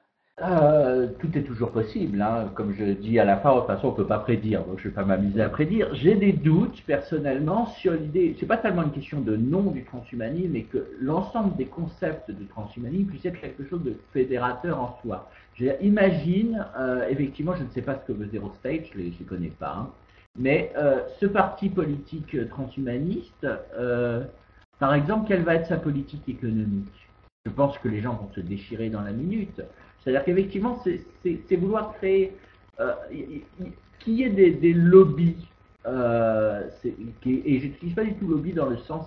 Tout est toujours possible, hein. Comme je dis à la fin, de toute façon on ne peut pas prédire, donc je ne vais pas m'amuser à prédire. J'ai des doutes personnellement sur l'idée, c'est pas tellement une question de nom du transhumanisme, mais que l'ensemble des concepts du transhumanisme puisse être quelque chose de fédérateur en soi. Imagine, effectivement, je ne sais pas ce que veut Zero State, je ne connais pas, hein, mais ce parti politique transhumaniste, par exemple, quelle va être sa politique économique? Je pense que les gens vont se déchirer dans la minute. C'est-à-dire qu'effectivement, c'est vouloir créer qu'il y ait des lobbies. Et je n'utilise pas du tout lobby dans le sens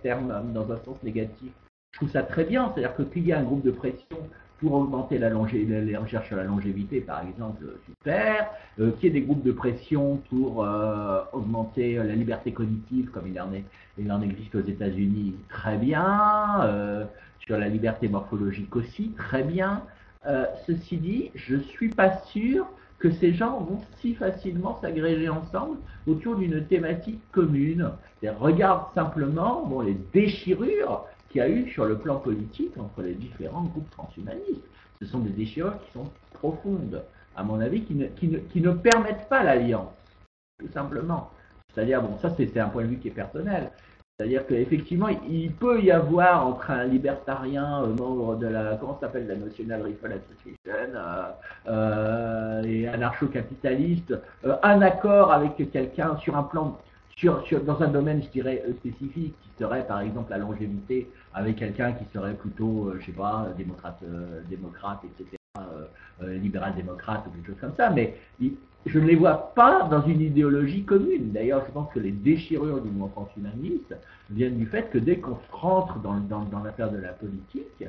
terme, dans un sens négatif. Je trouve ça très bien. C'est-à-dire que qu'il y a un groupe de pression pour augmenter les recherches sur la longévité, par exemple, super. Qu'il y ait des groupes de pression pour augmenter la liberté cognitive, comme il en existe aux États-Unis, très bien. Sur la liberté morphologique aussi, très bien. Ceci dit, je ne suis pas sûr que ces gens vont si facilement s'agréger ensemble autour d'une thématique commune. Regarde simplement les déchirures qu'il y a eu sur le plan politique entre les différents groupes transhumanistes. Ce sont des déchirures qui sont profondes, à mon avis, qui ne permettent pas l'alliance, tout simplement. C'est-à-dire, ça c'est un point de vue qui est personnel. C'est-à-dire qu'effectivement, il peut y avoir entre un libertarien, membre de comment s'appelle la National Rifle Association, et anarcho-capitaliste, un accord avec quelqu'un sur un plan, dans un domaine, je dirais, spécifique, qui serait par exemple la longévité, avec quelqu'un qui serait plutôt, je sais pas, démocrate, etc. libéral-démocrate ou quelque chose comme ça, mais je ne les vois pas dans une idéologie commune. D'ailleurs, je pense que les déchirures du mouvement transhumaniste viennent du fait que dès qu'on rentre dans l'affaire de la politique,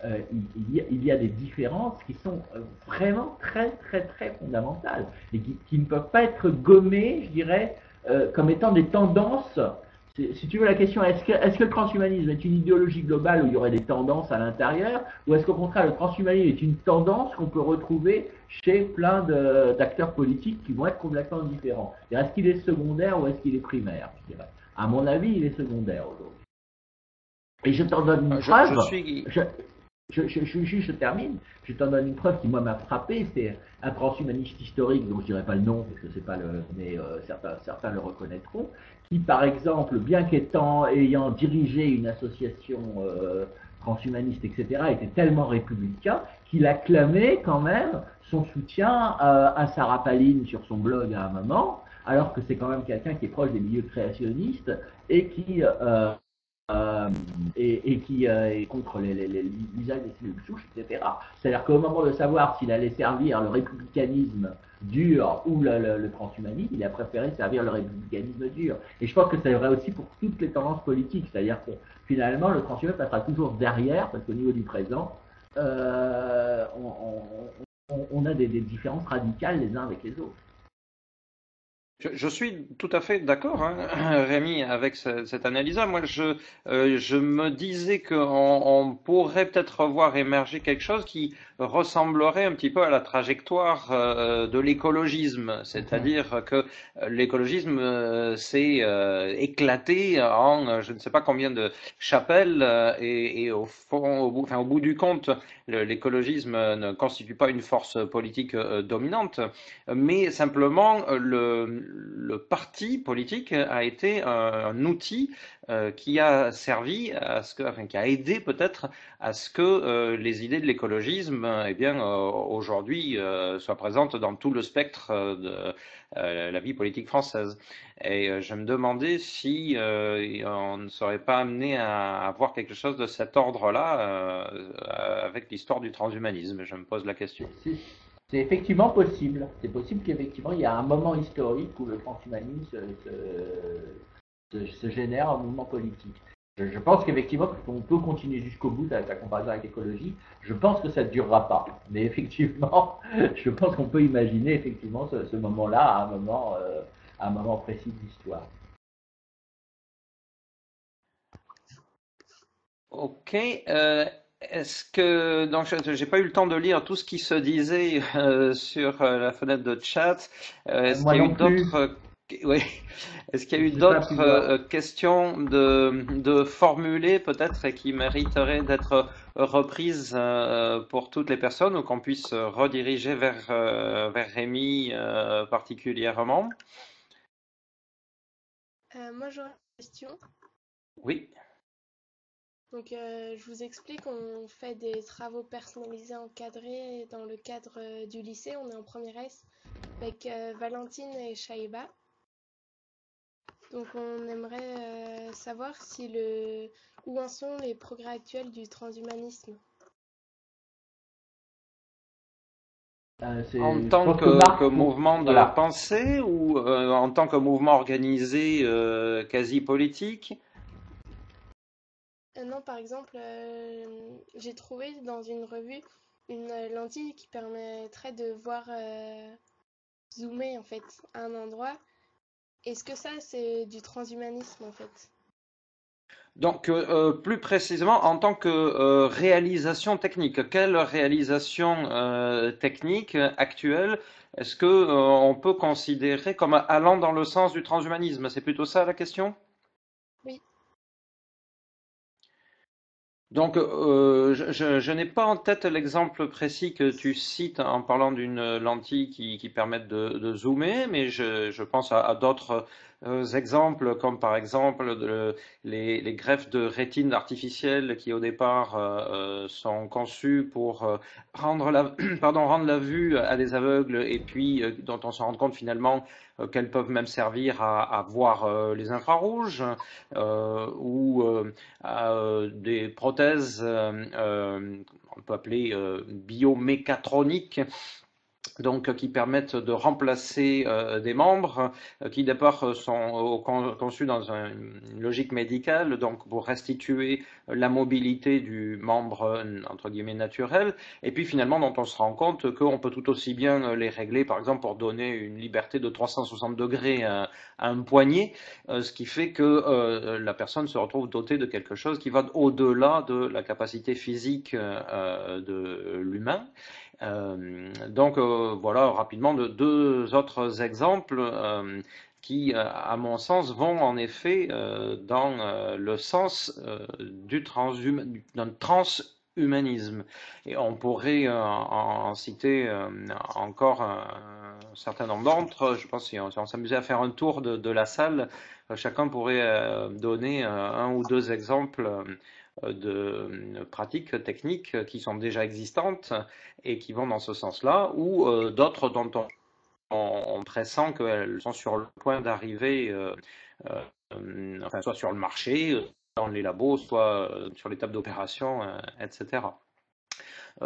il y a des différences qui sont vraiment très, très, très fondamentales et qui ne peuvent pas être gommées, je dirais, comme étant des tendances. Si tu veux la question, est-ce que le transhumanisme est une idéologie globale où il y aurait des tendances à l'intérieur, ou est-ce qu'au contraire le transhumanisme est une tendance qu'on peut retrouver chez plein d'acteurs politiques qui vont être complètement différents? Est-ce qu'il est secondaire ou est-ce qu'il est primaire, je dirais. À mon avis, il est secondaire aujourd'hui. Et je t'en donne une preuve. Je termine. Je t'en donne une preuve qui, moi, m'a frappé. C'est un transhumaniste historique, dont je ne dirai pas le nom, parce que c'est pas le, mais certains le reconnaîtront, qui, par exemple, bien ayant dirigé une association transhumaniste, etc., était tellement républicain qu'il a clamé quand même son soutien à Sarah Palin sur son blog à un moment, alors que c'est quand même quelqu'un qui est proche des milieux créationnistes et qui est contre l'usage des cellules souches, etc. C'est-à-dire qu'au moment de savoir s'il allait servir le républicanisme dur ou le transhumanisme, il a préféré servir le républicanisme dur. Et je pense que c'est vrai aussi pour toutes les tendances politiques, c'est-à-dire que finalement le transhumanisme passera toujours derrière, parce qu'au niveau du présent, on a des différences radicales les uns avec les autres. Je suis tout à fait d'accord, hein, Rémi, avec cette analyse-là. Moi, je me disais qu'on pourrait peut-être voir émerger quelque chose qui ressemblerait un petit peu à la trajectoire de l'écologisme, c'est-à-dire que l'écologisme s'est éclaté en je ne sais pas combien de chapelles et au fond, au bout du compte, l'écologisme ne constitue pas une force politique dominante, mais simplement le parti politique a été un outil qui a servi à ce que, enfin, qui a aidé peut-être à ce que les idées de l'écologisme, eh bien, aujourd'hui, soient présentes dans tout le spectre de la vie politique française. Et je me demandais si on ne serait pas amené à avoir quelque chose de cet ordre-là avec l'histoire du transhumanisme. Je me pose la question. C'est effectivement possible. C'est possible qu'effectivement il y a un moment historique où le transhumanisme se génère en mouvement politique. Je pense qu'effectivement on peut continuer jusqu'au bout ta comparaison avec l'écologie. Je pense que ça ne durera pas. Mais effectivement, je pense qu'on peut imaginer effectivement ce moment-là à un moment précis de l'histoire. Ok. Est-ce que donc j'ai pas eu le temps de lire tout ce qui se disait sur la fenêtre de chat. Est-ce qu'il y a eu d'autres oui. Est-ce qu'il y a eu d'autres questions de formuler peut-être et qui mériteraient d'être reprises pour toutes les personnes ou qu'on puisse rediriger vers Rémi particulièrement? Moi j'aurais une question. Oui. Donc, je vous explique, on fait des travaux personnalisés encadrés dans le cadre du lycée. On est en première S avec Valentine et Shaïba. Donc, on aimerait savoir où en sont les progrès actuels du transhumanisme. En tant que mouvement de pensée ou en tant que mouvement organisé quasi politique? Non, par exemple, j'ai trouvé dans une revue une lentille qui permettrait de voir zoomer en fait à un endroit. Est-ce que ça, c'est du transhumanisme en fait? Donc, plus précisément, en tant que réalisation technique, quelle réalisation technique actuelle est-ce que on peut considérer comme allant dans le sens du transhumanisme? C'est plutôt ça la question? Oui. Donc, je n'ai pas en tête l'exemple précis que tu cites en parlant d'une lentille qui permette de zoomer, mais je pense à d'autres exemples, comme par exemple les greffes de rétine artificielle qui au départ sont conçues pour rendre rendre la vue à des aveugles et puis dont on se rend compte finalement qu'elles peuvent même servir à voir les infrarouges ou à des prothèses, on peut appeler biomécatroniques, donc qui permettent de remplacer des membres qui d'abord sont conçus dans une logique médicale, donc pour restituer la mobilité du membre entre guillemets naturel, et puis finalement dont on se rend compte qu'on peut tout aussi bien les régler, par exemple pour donner une liberté de 360 degrés à un poignet, ce qui fait que la personne se retrouve dotée de quelque chose qui va au-delà de la capacité physique de l'humain. Donc voilà rapidement deux autres exemples qui, à mon sens, vont en effet dans le sens d'un transhumanisme. Et on pourrait en citer encore un certain nombre d'entre. Je pense que si on s'amusait à faire un tour de la salle, chacun pourrait donner un ou deux exemples de pratiques techniques qui sont déjà existantes et qui vont dans ce sens-là, ou d'autres dont on pressent qu'elles sont sur le point d'arriver, enfin, soit sur le marché, dans les labos, soit sur les tables d'opération, etc.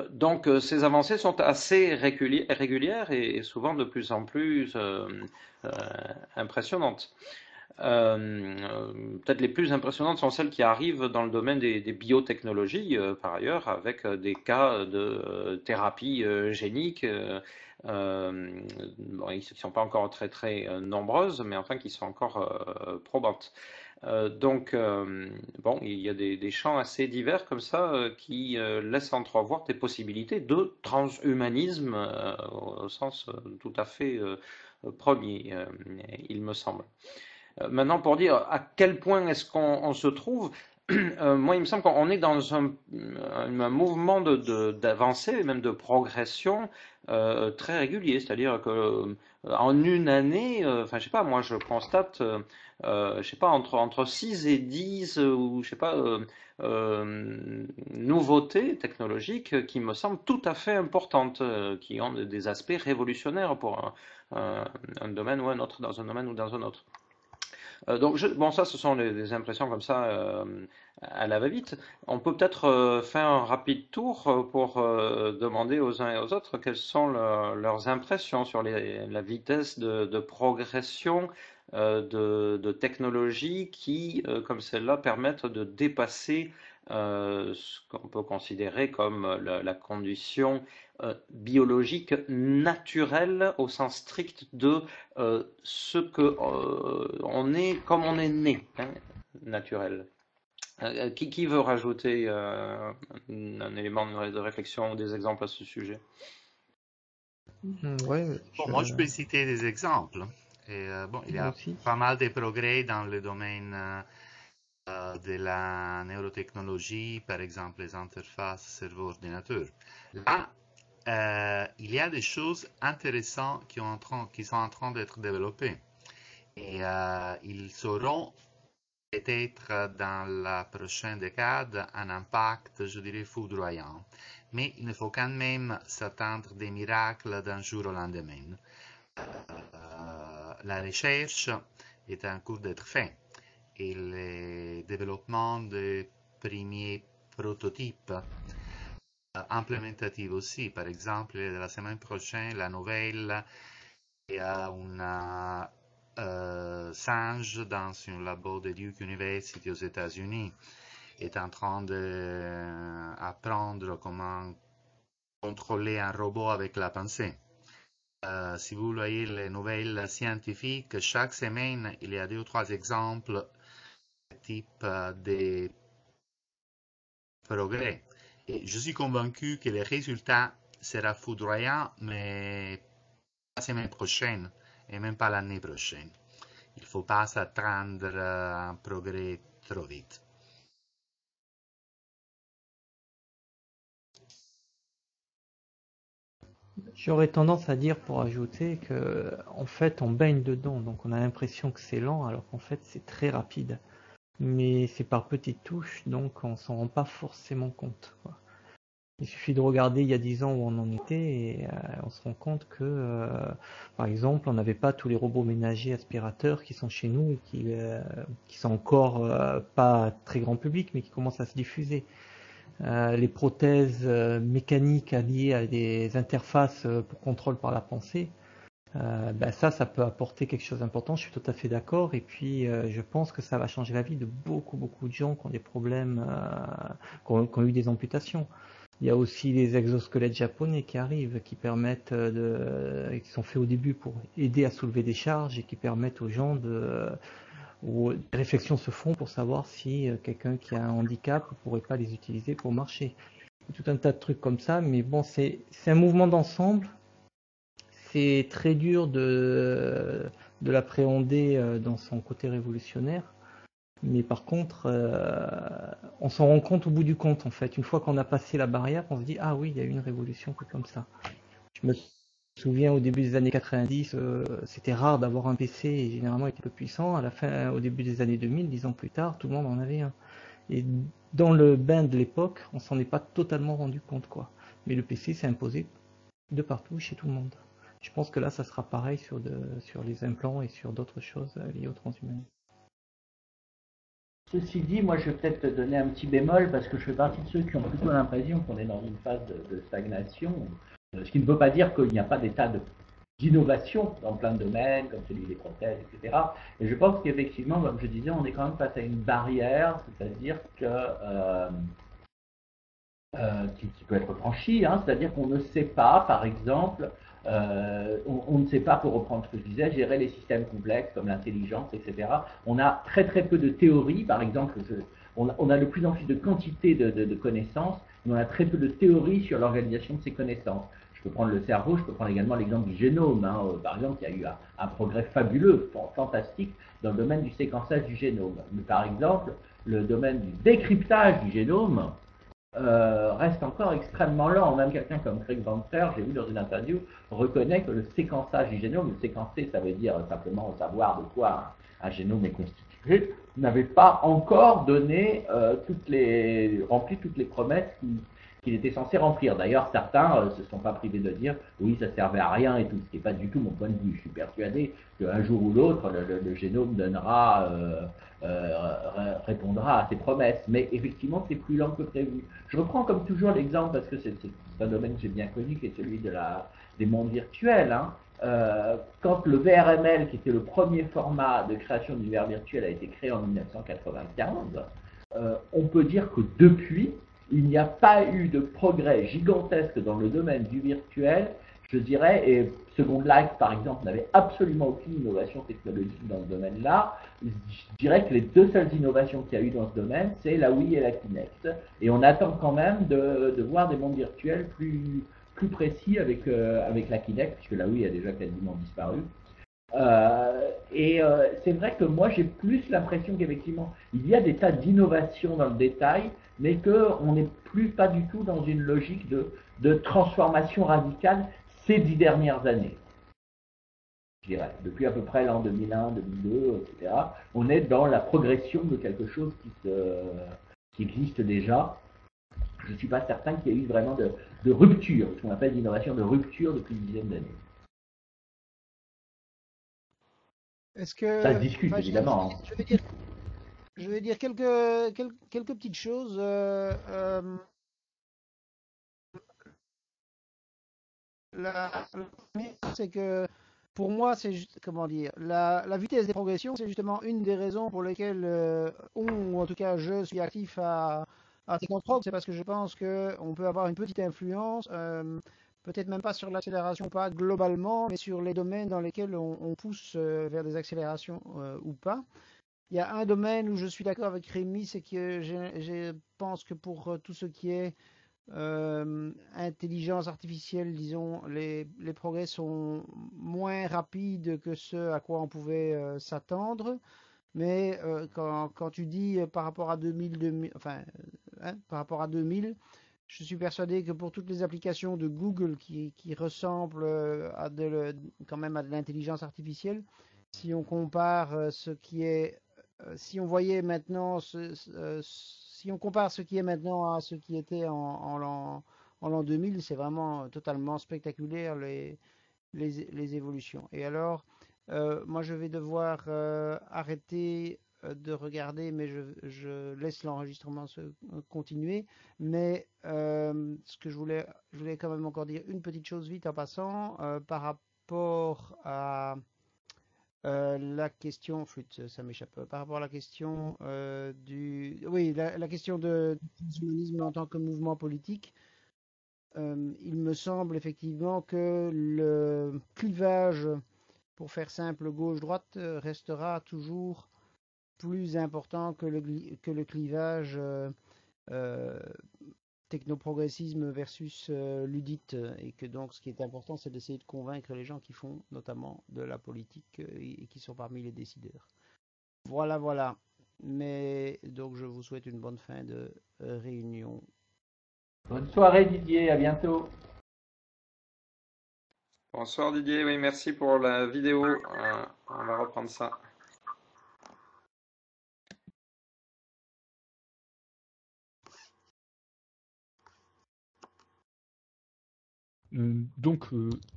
Donc ces avancées sont assez régulières et souvent de plus en plus impressionnantes. Peut-être les plus impressionnantes sont celles qui arrivent dans le domaine des biotechnologies, par ailleurs, avec des cas de thérapie génique, bon, qui ne sont pas encore très très nombreuses, mais enfin qui sont encore probantes. Donc, bon, il y a des champs assez divers comme ça qui laissent entrevoir des possibilités de transhumanisme au sens tout à fait premier, il me semble. Maintenant, pour dire à quel point est-ce qu'on se trouve, moi, il me semble qu'on est dans un mouvement d'avancée, même de progression très régulier. C'est-à-dire que en une année, enfin, je sais pas, moi, je constate, je sais pas, entre 6 et 10, ou je sais pas, nouveautés technologiques qui me semblent tout à fait importantes, qui ont des aspects révolutionnaires pour un domaine ou un autre, dans un domaine ou dans un autre. Donc, bon, ça, ce sont des impressions comme ça à la va-vite. On peut peut-être faire un rapide tour pour demander aux uns et aux autres quelles sont leurs impressions sur la vitesse de progression de technologies qui, comme celle-là, permettent de dépasser ce qu'on peut considérer comme la condition biologique naturelle au sens strict de ce que on est comme on est né, hein, naturel. Qui veut rajouter un élément de réflexion ou des exemples à ce sujet? Ouais, Bon, moi, je peux citer des exemples. Et, bon, il y a aussi. pas mal de progrès dans le domaine de la neurotechnologie, par exemple les interfaces cerveau-ordinateur. Là, il y a des choses intéressantes qui sont en train d'être développées. Et ils seront peut-être dans la prochaine décade un impact, je dirais, foudroyant. Mais il ne faut quand même s'attendre des miracles d'un jour au lendemain. La recherche est en cours d'être faite et le développement de premiers prototypes implémentatifs aussi. Par exemple, la semaine prochaine, la nouvelle, il y a un singe dans un labo de Duke University aux États-Unis est en train d'apprendre comment contrôler un robot avec la pensée. Si vous voyez les nouvelles scientifiques, chaque semaine, il y a 2 ou 3 exemples de type de progrès. Et je suis convaincu que le résultat sera foudroyant, mais pas la semaine prochaine et même pas l'année prochaine. Il ne faut pas s'attendre à un progrès trop vite. J'aurais tendance à dire, pour ajouter, que en fait on baigne dedans, donc on a l'impression que c'est lent, alors qu'en fait c'est très rapide. Mais c'est par petites touches, donc on s'en rend pas forcément compte, quoi. Il suffit de regarder il y a 10 ans où on en était et on se rend compte que, par exemple, on n'avait pas tous les robots ménagers aspirateurs qui sont chez nous et qui sont encore pas très grand public, mais qui commencent à se diffuser. Les prothèses mécaniques liées à des interfaces pour contrôle par la pensée, ça peut apporter quelque chose d'important, je suis tout à fait d'accord, et puis je pense que ça va changer la vie de beaucoup de gens qui ont des problèmes, qui ont eu des amputations. Il y a aussi les exosquelettes japonais qui arrivent, qui permettent qui sont faits au début pour aider à soulever des charges et qui permettent aux gens où des réflexions se font pour savoir si quelqu'un qui a un handicap ne pourrait pas les utiliser pour marcher. Tout un tas de trucs comme ça, mais bon, c'est un mouvement d'ensemble. C'est très dur de l'appréhender dans son côté révolutionnaire. Mais par contre, on s'en rend compte au bout du compte, en fait. Une fois qu'on a passé la barrière, on se dit, ah oui, il y a eu une révolution comme ça. Je me souviens au début des années 90, c'était rare d'avoir un PC et généralement il était peu puissant. Au début des années 2000, 10 ans plus tard, tout le monde en avait un. Et dans le bain de l'époque, on s'en est pas totalement rendu compte, quoi. Mais le PC s'est imposé de partout, chez tout le monde. Je pense que là, ça sera pareil sur les implants et sur d'autres choses liées au transhumanisme. Ceci dit, moi je vais peut-être te donner un petit bémol parce que je fais partie de ceux qui ont plutôt l'impression qu'on est dans une phase de stagnation, ce qui ne veut pas dire qu'il n'y a pas d'état d'innovation dans plein de domaines, comme celui des prothèses, etc. Et je pense qu'effectivement, comme je disais, on est quand même face à une barrière, c'est-à-dire qui peut être franchie, hein, c'est-à-dire qu'on ne sait pas, par exemple, on ne sait pas, pour reprendre ce que je disais, gérer les systèmes complexes comme l'intelligence, etc. On a très peu de théories, par exemple, on a de plus en plus de quantité de connaissances, mais on a très peu de théories sur l'organisation de ces connaissances. Je peux prendre le cerveau, je peux prendre également l'exemple du génome. Hein. Par exemple, il y a eu un progrès fabuleux, fantastique, dans le domaine du séquençage du génome. Mais par exemple, le domaine du décryptage du génome, reste encore extrêmement lent. Même quelqu'un comme Craig Venter, j'ai vu dans une interview, reconnaît que le séquençage du génome, le séquencer, ça veut dire simplement savoir de quoi un génome est constitué, n'avait pas encore donné rempli toutes les promesses qu'il était censé remplir. D'ailleurs, certains se sont pas privés de dire oui, ça servait à rien et tout, ce qui n'est pas du tout mon point de vue. Je suis persuadé qu'un jour ou l'autre, le génome répondra à ses promesses. Mais effectivement, c'est plus lent que prévu. Je reprends comme toujours l'exemple, parce que c'est un domaine que j'ai bien connu, qui est celui des mondes virtuels. Hein. Quand le VRML, qui était le premier format de création d'univers virtuel, a été créé en 1995, on peut dire que depuis, il n'y a pas eu de progrès gigantesque dans le domaine du virtuel, je dirais, et Second Life, par exemple, n'avait absolument aucune innovation technologique dans ce domaine-là. Je dirais que les deux seules innovations qu'il y a eu dans ce domaine, c'est la Wii et la Kinect. Et on attend quand même de voir des mondes virtuels plus précis avec la Kinect, puisque la Wii a déjà quasiment disparu. C'est vrai que moi j'ai plus l'impression qu'effectivement il y a des tas d'innovations dans le détail, mais qu'on n'est plus pas du tout dans une logique de transformation radicale ces 10 dernières années. Je dirais, depuis à peu près l'an 2001, 2002, etc. On est dans la progression de quelque chose qui existe déjà. Je ne suis pas certain qu'il y ait eu vraiment de rupture, ce qu'on appelle l'innovation de rupture depuis une dizaine d'années. Est-ce que, ça se discute, évidemment. Je vais dire quelques petites choses. La première, c'est que pour moi, c'est comment dire, la vitesse des progressions, c'est justement une des raisons pour lesquelles ou en tout cas je suis actif à Technoprog, c'est parce que je pense qu'on peut avoir une petite influence, peut-être même pas sur l'accélération, pas globalement, mais sur les domaines dans lesquels on pousse vers des accélérations ou pas. Il y a un domaine où je suis d'accord avec Rémi, c'est que je pense que pour tout ce qui est intelligence artificielle, disons, les progrès sont moins rapides que ce à quoi on pouvait s'attendre. Mais quand tu dis par rapport à 2000, par rapport à 2000, je suis persuadé que pour toutes les applications de Google qui ressemblent quand même à de l'intelligence artificielle, si on compare ce qui est, si on voyait maintenant, si on compare ce qui est maintenant à ce qui était en l'an 2000, c'est vraiment totalement spectaculaire les évolutions. Et alors, moi je vais devoir arrêter de regarder, mais je laisse l'enregistrement continuer. Mais ce que je voulais quand même encore dire une petite chose vite en passant par rapport à la question, flûte, ça m'échappe, par rapport à la question oui, la question du transhumanisme en tant que mouvement politique. Il me semble effectivement que le clivage, pour faire simple, gauche-droite, restera toujours plus important que le clivage technoprogressisme versus ludite, et que donc ce qui est important, c'est d'essayer de convaincre les gens qui font notamment de la politique et qui sont parmi les décideurs. Voilà, voilà. Mais donc je vous souhaite une bonne fin de réunion. Bonne soirée Didier, à bientôt. Bonsoir Didier, oui, merci pour la vidéo. On va reprendre ça. Donc,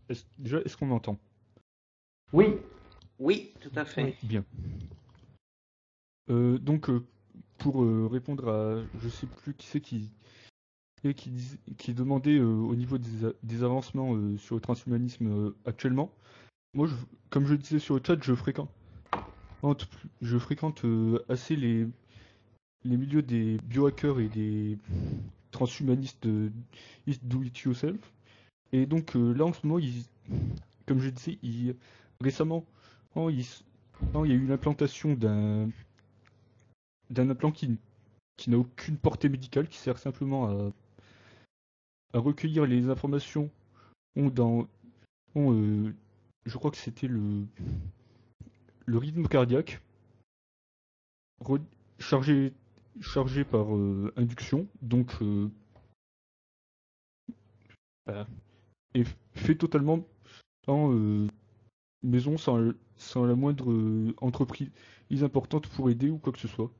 est-ce qu'on m'entend? Oui. Oui, tout à fait. Oui. Bien. Donc, pour répondre à, je sais plus qui c'est qui demandait au niveau des avancements sur le transhumanisme actuellement. Moi, comme je disais sur le chat, je fréquente assez les milieux des biohackers et des transhumanistes do it yourself. Et donc là en ce moment, comme je disais, récemment, il y a eu l'implantation d'un implant qui n'a aucune portée médicale, qui sert simplement à recueillir les informations je crois que c'était le rythme cardiaque chargé par induction, donc voilà, et fait totalement en maison sans la moindre entreprise importante pour aider ou quoi que ce soit.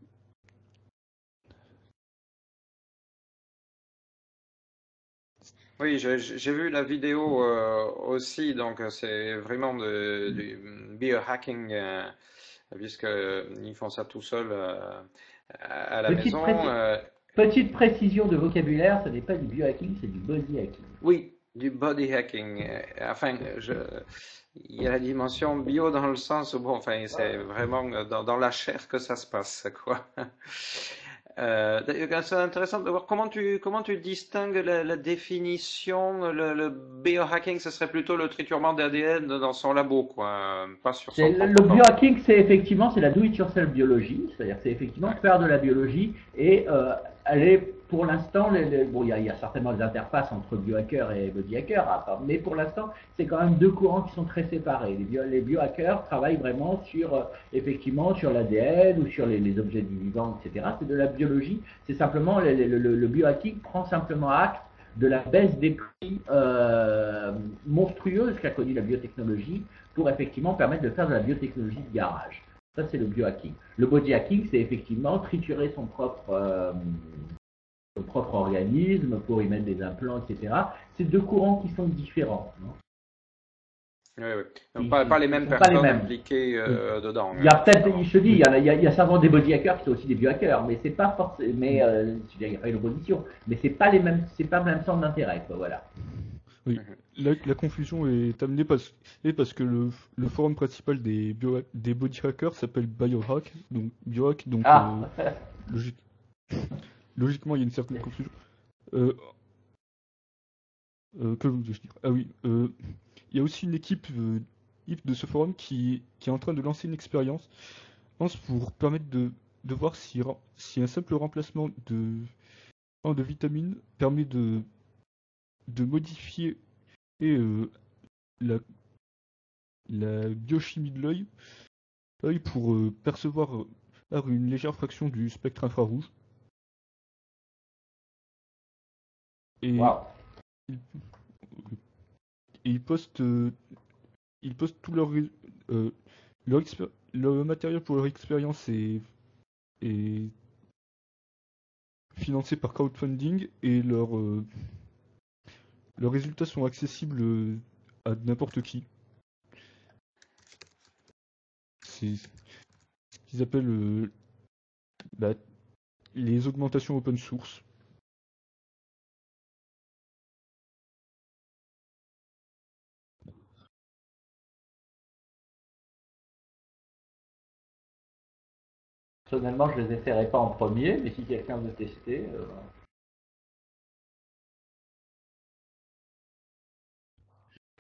Oui, j'ai vu la vidéo aussi, donc c'est vraiment du biohacking, puisqu'ils font ça tout seul à la Petite, maison. petite précision de vocabulaire, ce n'est pas du biohacking, c'est du body hacking. Oui, du body hacking. Enfin, il y a la dimension bio dans le sens où, bon, enfin, c'est vraiment dans la chair que ça se passe, quoi. D'ailleurs, c'est intéressant de voir comment tu distingues la définition. Le biohacking, ce serait plutôt le triturement d'ADN dans son labo, quoi, pas sur son propre Le corps. biohacking, c'est effectivement la do-it-yourself biologie, c'est-à-dire c'est effectivement Ouais. faire de la biologie et aller pour l'instant, bon, il y a certainement des interfaces entre biohacker et bodyhacker, mais pour l'instant, c'est quand même deux courants qui sont très séparés. Les biohackers travaillent vraiment sur effectivement sur l'ADN ou sur les objets du vivant, etc. C'est de la biologie. C'est simplement le biohacking prend simplement acte de la baisse des prix monstrueuse qu'a connue la biotechnologie pour effectivement permettre de faire de la biotechnologie de garage. Ça, c'est le biohacking. Le body hacking, c'est effectivement triturer son propre organisme pour y mettre des implants, etc. C'est deux courants qui sont différents. Non, Oui, oui. Donc, pas les mêmes pas personnes les mêmes. impliquées dedans. Il y a peut-être, Justement. je te dis, il y a certainement des body hackers qui sont aussi des biohackers, mais c'est pas forcément, mais il n'y a pas une opposition, mais c'est pas le même centre d'intérêt, quoi, voilà. Oui, la confusion est amenée parce que le forum principal des body hackers s'appelle Biohack, donc Biohack, donc logiquement il y a une certaine confusion. Que voulais-je dire? Ah oui, il y a aussi une équipe de ce forum qui est en train de lancer une expérience pour permettre de voir si un simple remplacement de vitamines permet de modifier la biochimie de l'œil pour percevoir une légère fraction du spectre infrarouge. Et Waouh. ils, et ils postent tout leur matériel pour leur expérience est financé par crowdfunding et leurs résultats sont accessibles à n'importe qui. C'est ce qu'ils appellent bah, les augmentations open source. Personnellement, je les essaierai pas en premier, mais si quelqu'un veut tester.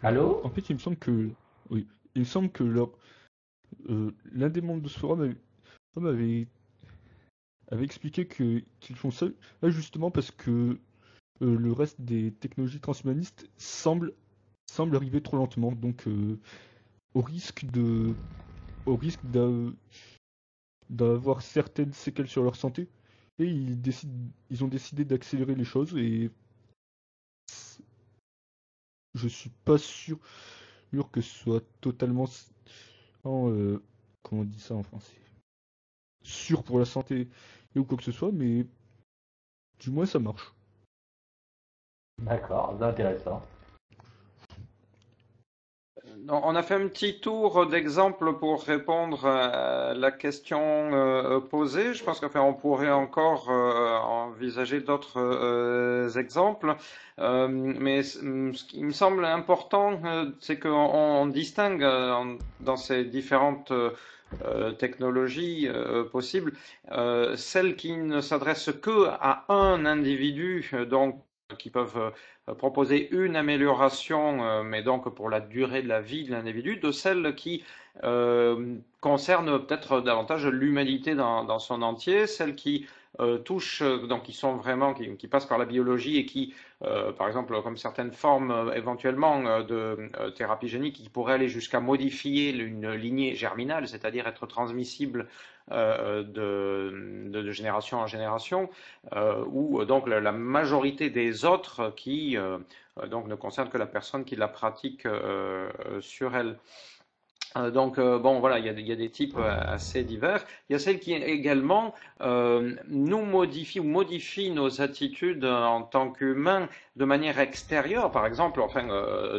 Allô? En fait, il me semble que oui, il me semble que l'un des membres de ce forum avait expliqué qu'ils font ça justement parce que le reste des technologies transhumanistes semble arriver trop lentement, donc au risque au risque d'avoir certaines séquelles sur leur santé, et ils ont décidé d'accélérer les choses, et je suis pas sûr que ce soit totalement comment on dit ça en français, sûr pour la santé ou quoi que ce soit, mais du moins ça marche. D'accord, c'est intéressant. On a fait un petit tour d'exemples pour répondre à la question posée. Je pense qu'on pourrait encore envisager d'autres exemples. Mais ce qui me semble important, c'est qu'on distingue dans ces différentes technologies possibles, celles qui ne s'adressent que à un individu, donc qui peuvent proposer une amélioration, mais donc pour la durée de la vie de l'individu, de celles qui concernent peut-être davantage l'humanité dans son entier, celles qui touchent, donc qui sont vraiment, qui passent par la biologie et qui, par exemple, comme certaines formes éventuellement de thérapie génique, qui pourraient aller jusqu'à modifier une lignée germinale, c'est-à-dire être transmissible de génération en génération, ou donc la majorité des autres qui donc ne concernent que la personne qui la pratique sur elle. Donc bon voilà, il y a des types assez divers. Il y a celles qui également nous modifient ou modifient nos attitudes en tant qu'humains de manière extérieure. Par exemple, enfin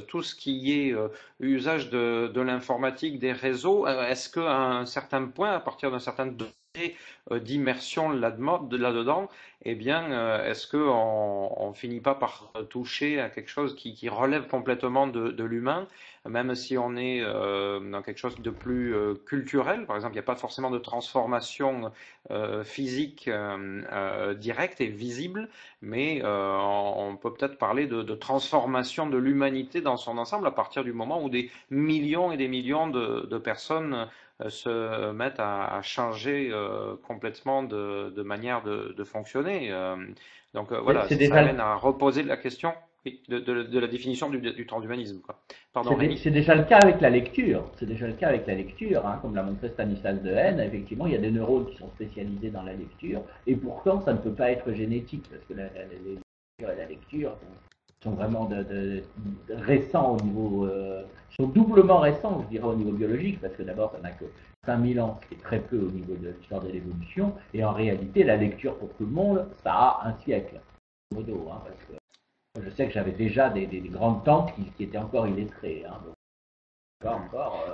tout ce qui est usage de l'informatique, des réseaux, est-ce qu'à un certain point, à partir d'un certain degré d'immersion là-dedans, eh bien, est-ce qu'on finit pas par toucher à quelque chose qui relève complètement de l'humain, même si on est dans quelque chose de plus culturel? Par exemple, il n'y a pas forcément de transformation physique directe et visible, mais on peut peut-être parler de transformation de l'humanité dans son ensemble à partir du moment où des millions et des millions de personnes se mettent à changer complètement de manière de fonctionner. Donc voilà, C'est ça déjà, amène à reposer la question de la définition du transhumanisme, quoi. Pardon, Rémi. c'est déjà le cas avec la lecture. C'est déjà le cas avec la lecture, hein, comme l'a montré Stanislas Dehaene. Effectivement, il y a des neurones qui sont spécialisés dans la lecture, et pourtant, ça ne peut pas être génétique, parce que la lecture sont vraiment récents au niveau, sont doublement récents, je dirais, au niveau biologique, parce que d'abord, ça n'a que 5000 ans, ce qui est très peu au niveau de l'histoire de l'évolution, et en réalité, la lecture pour tout le monde, ça a un siècle, modo, hein, parce que je sais que j'avais déjà des grandes tantes qui étaient encore illettrées, hein, donc encore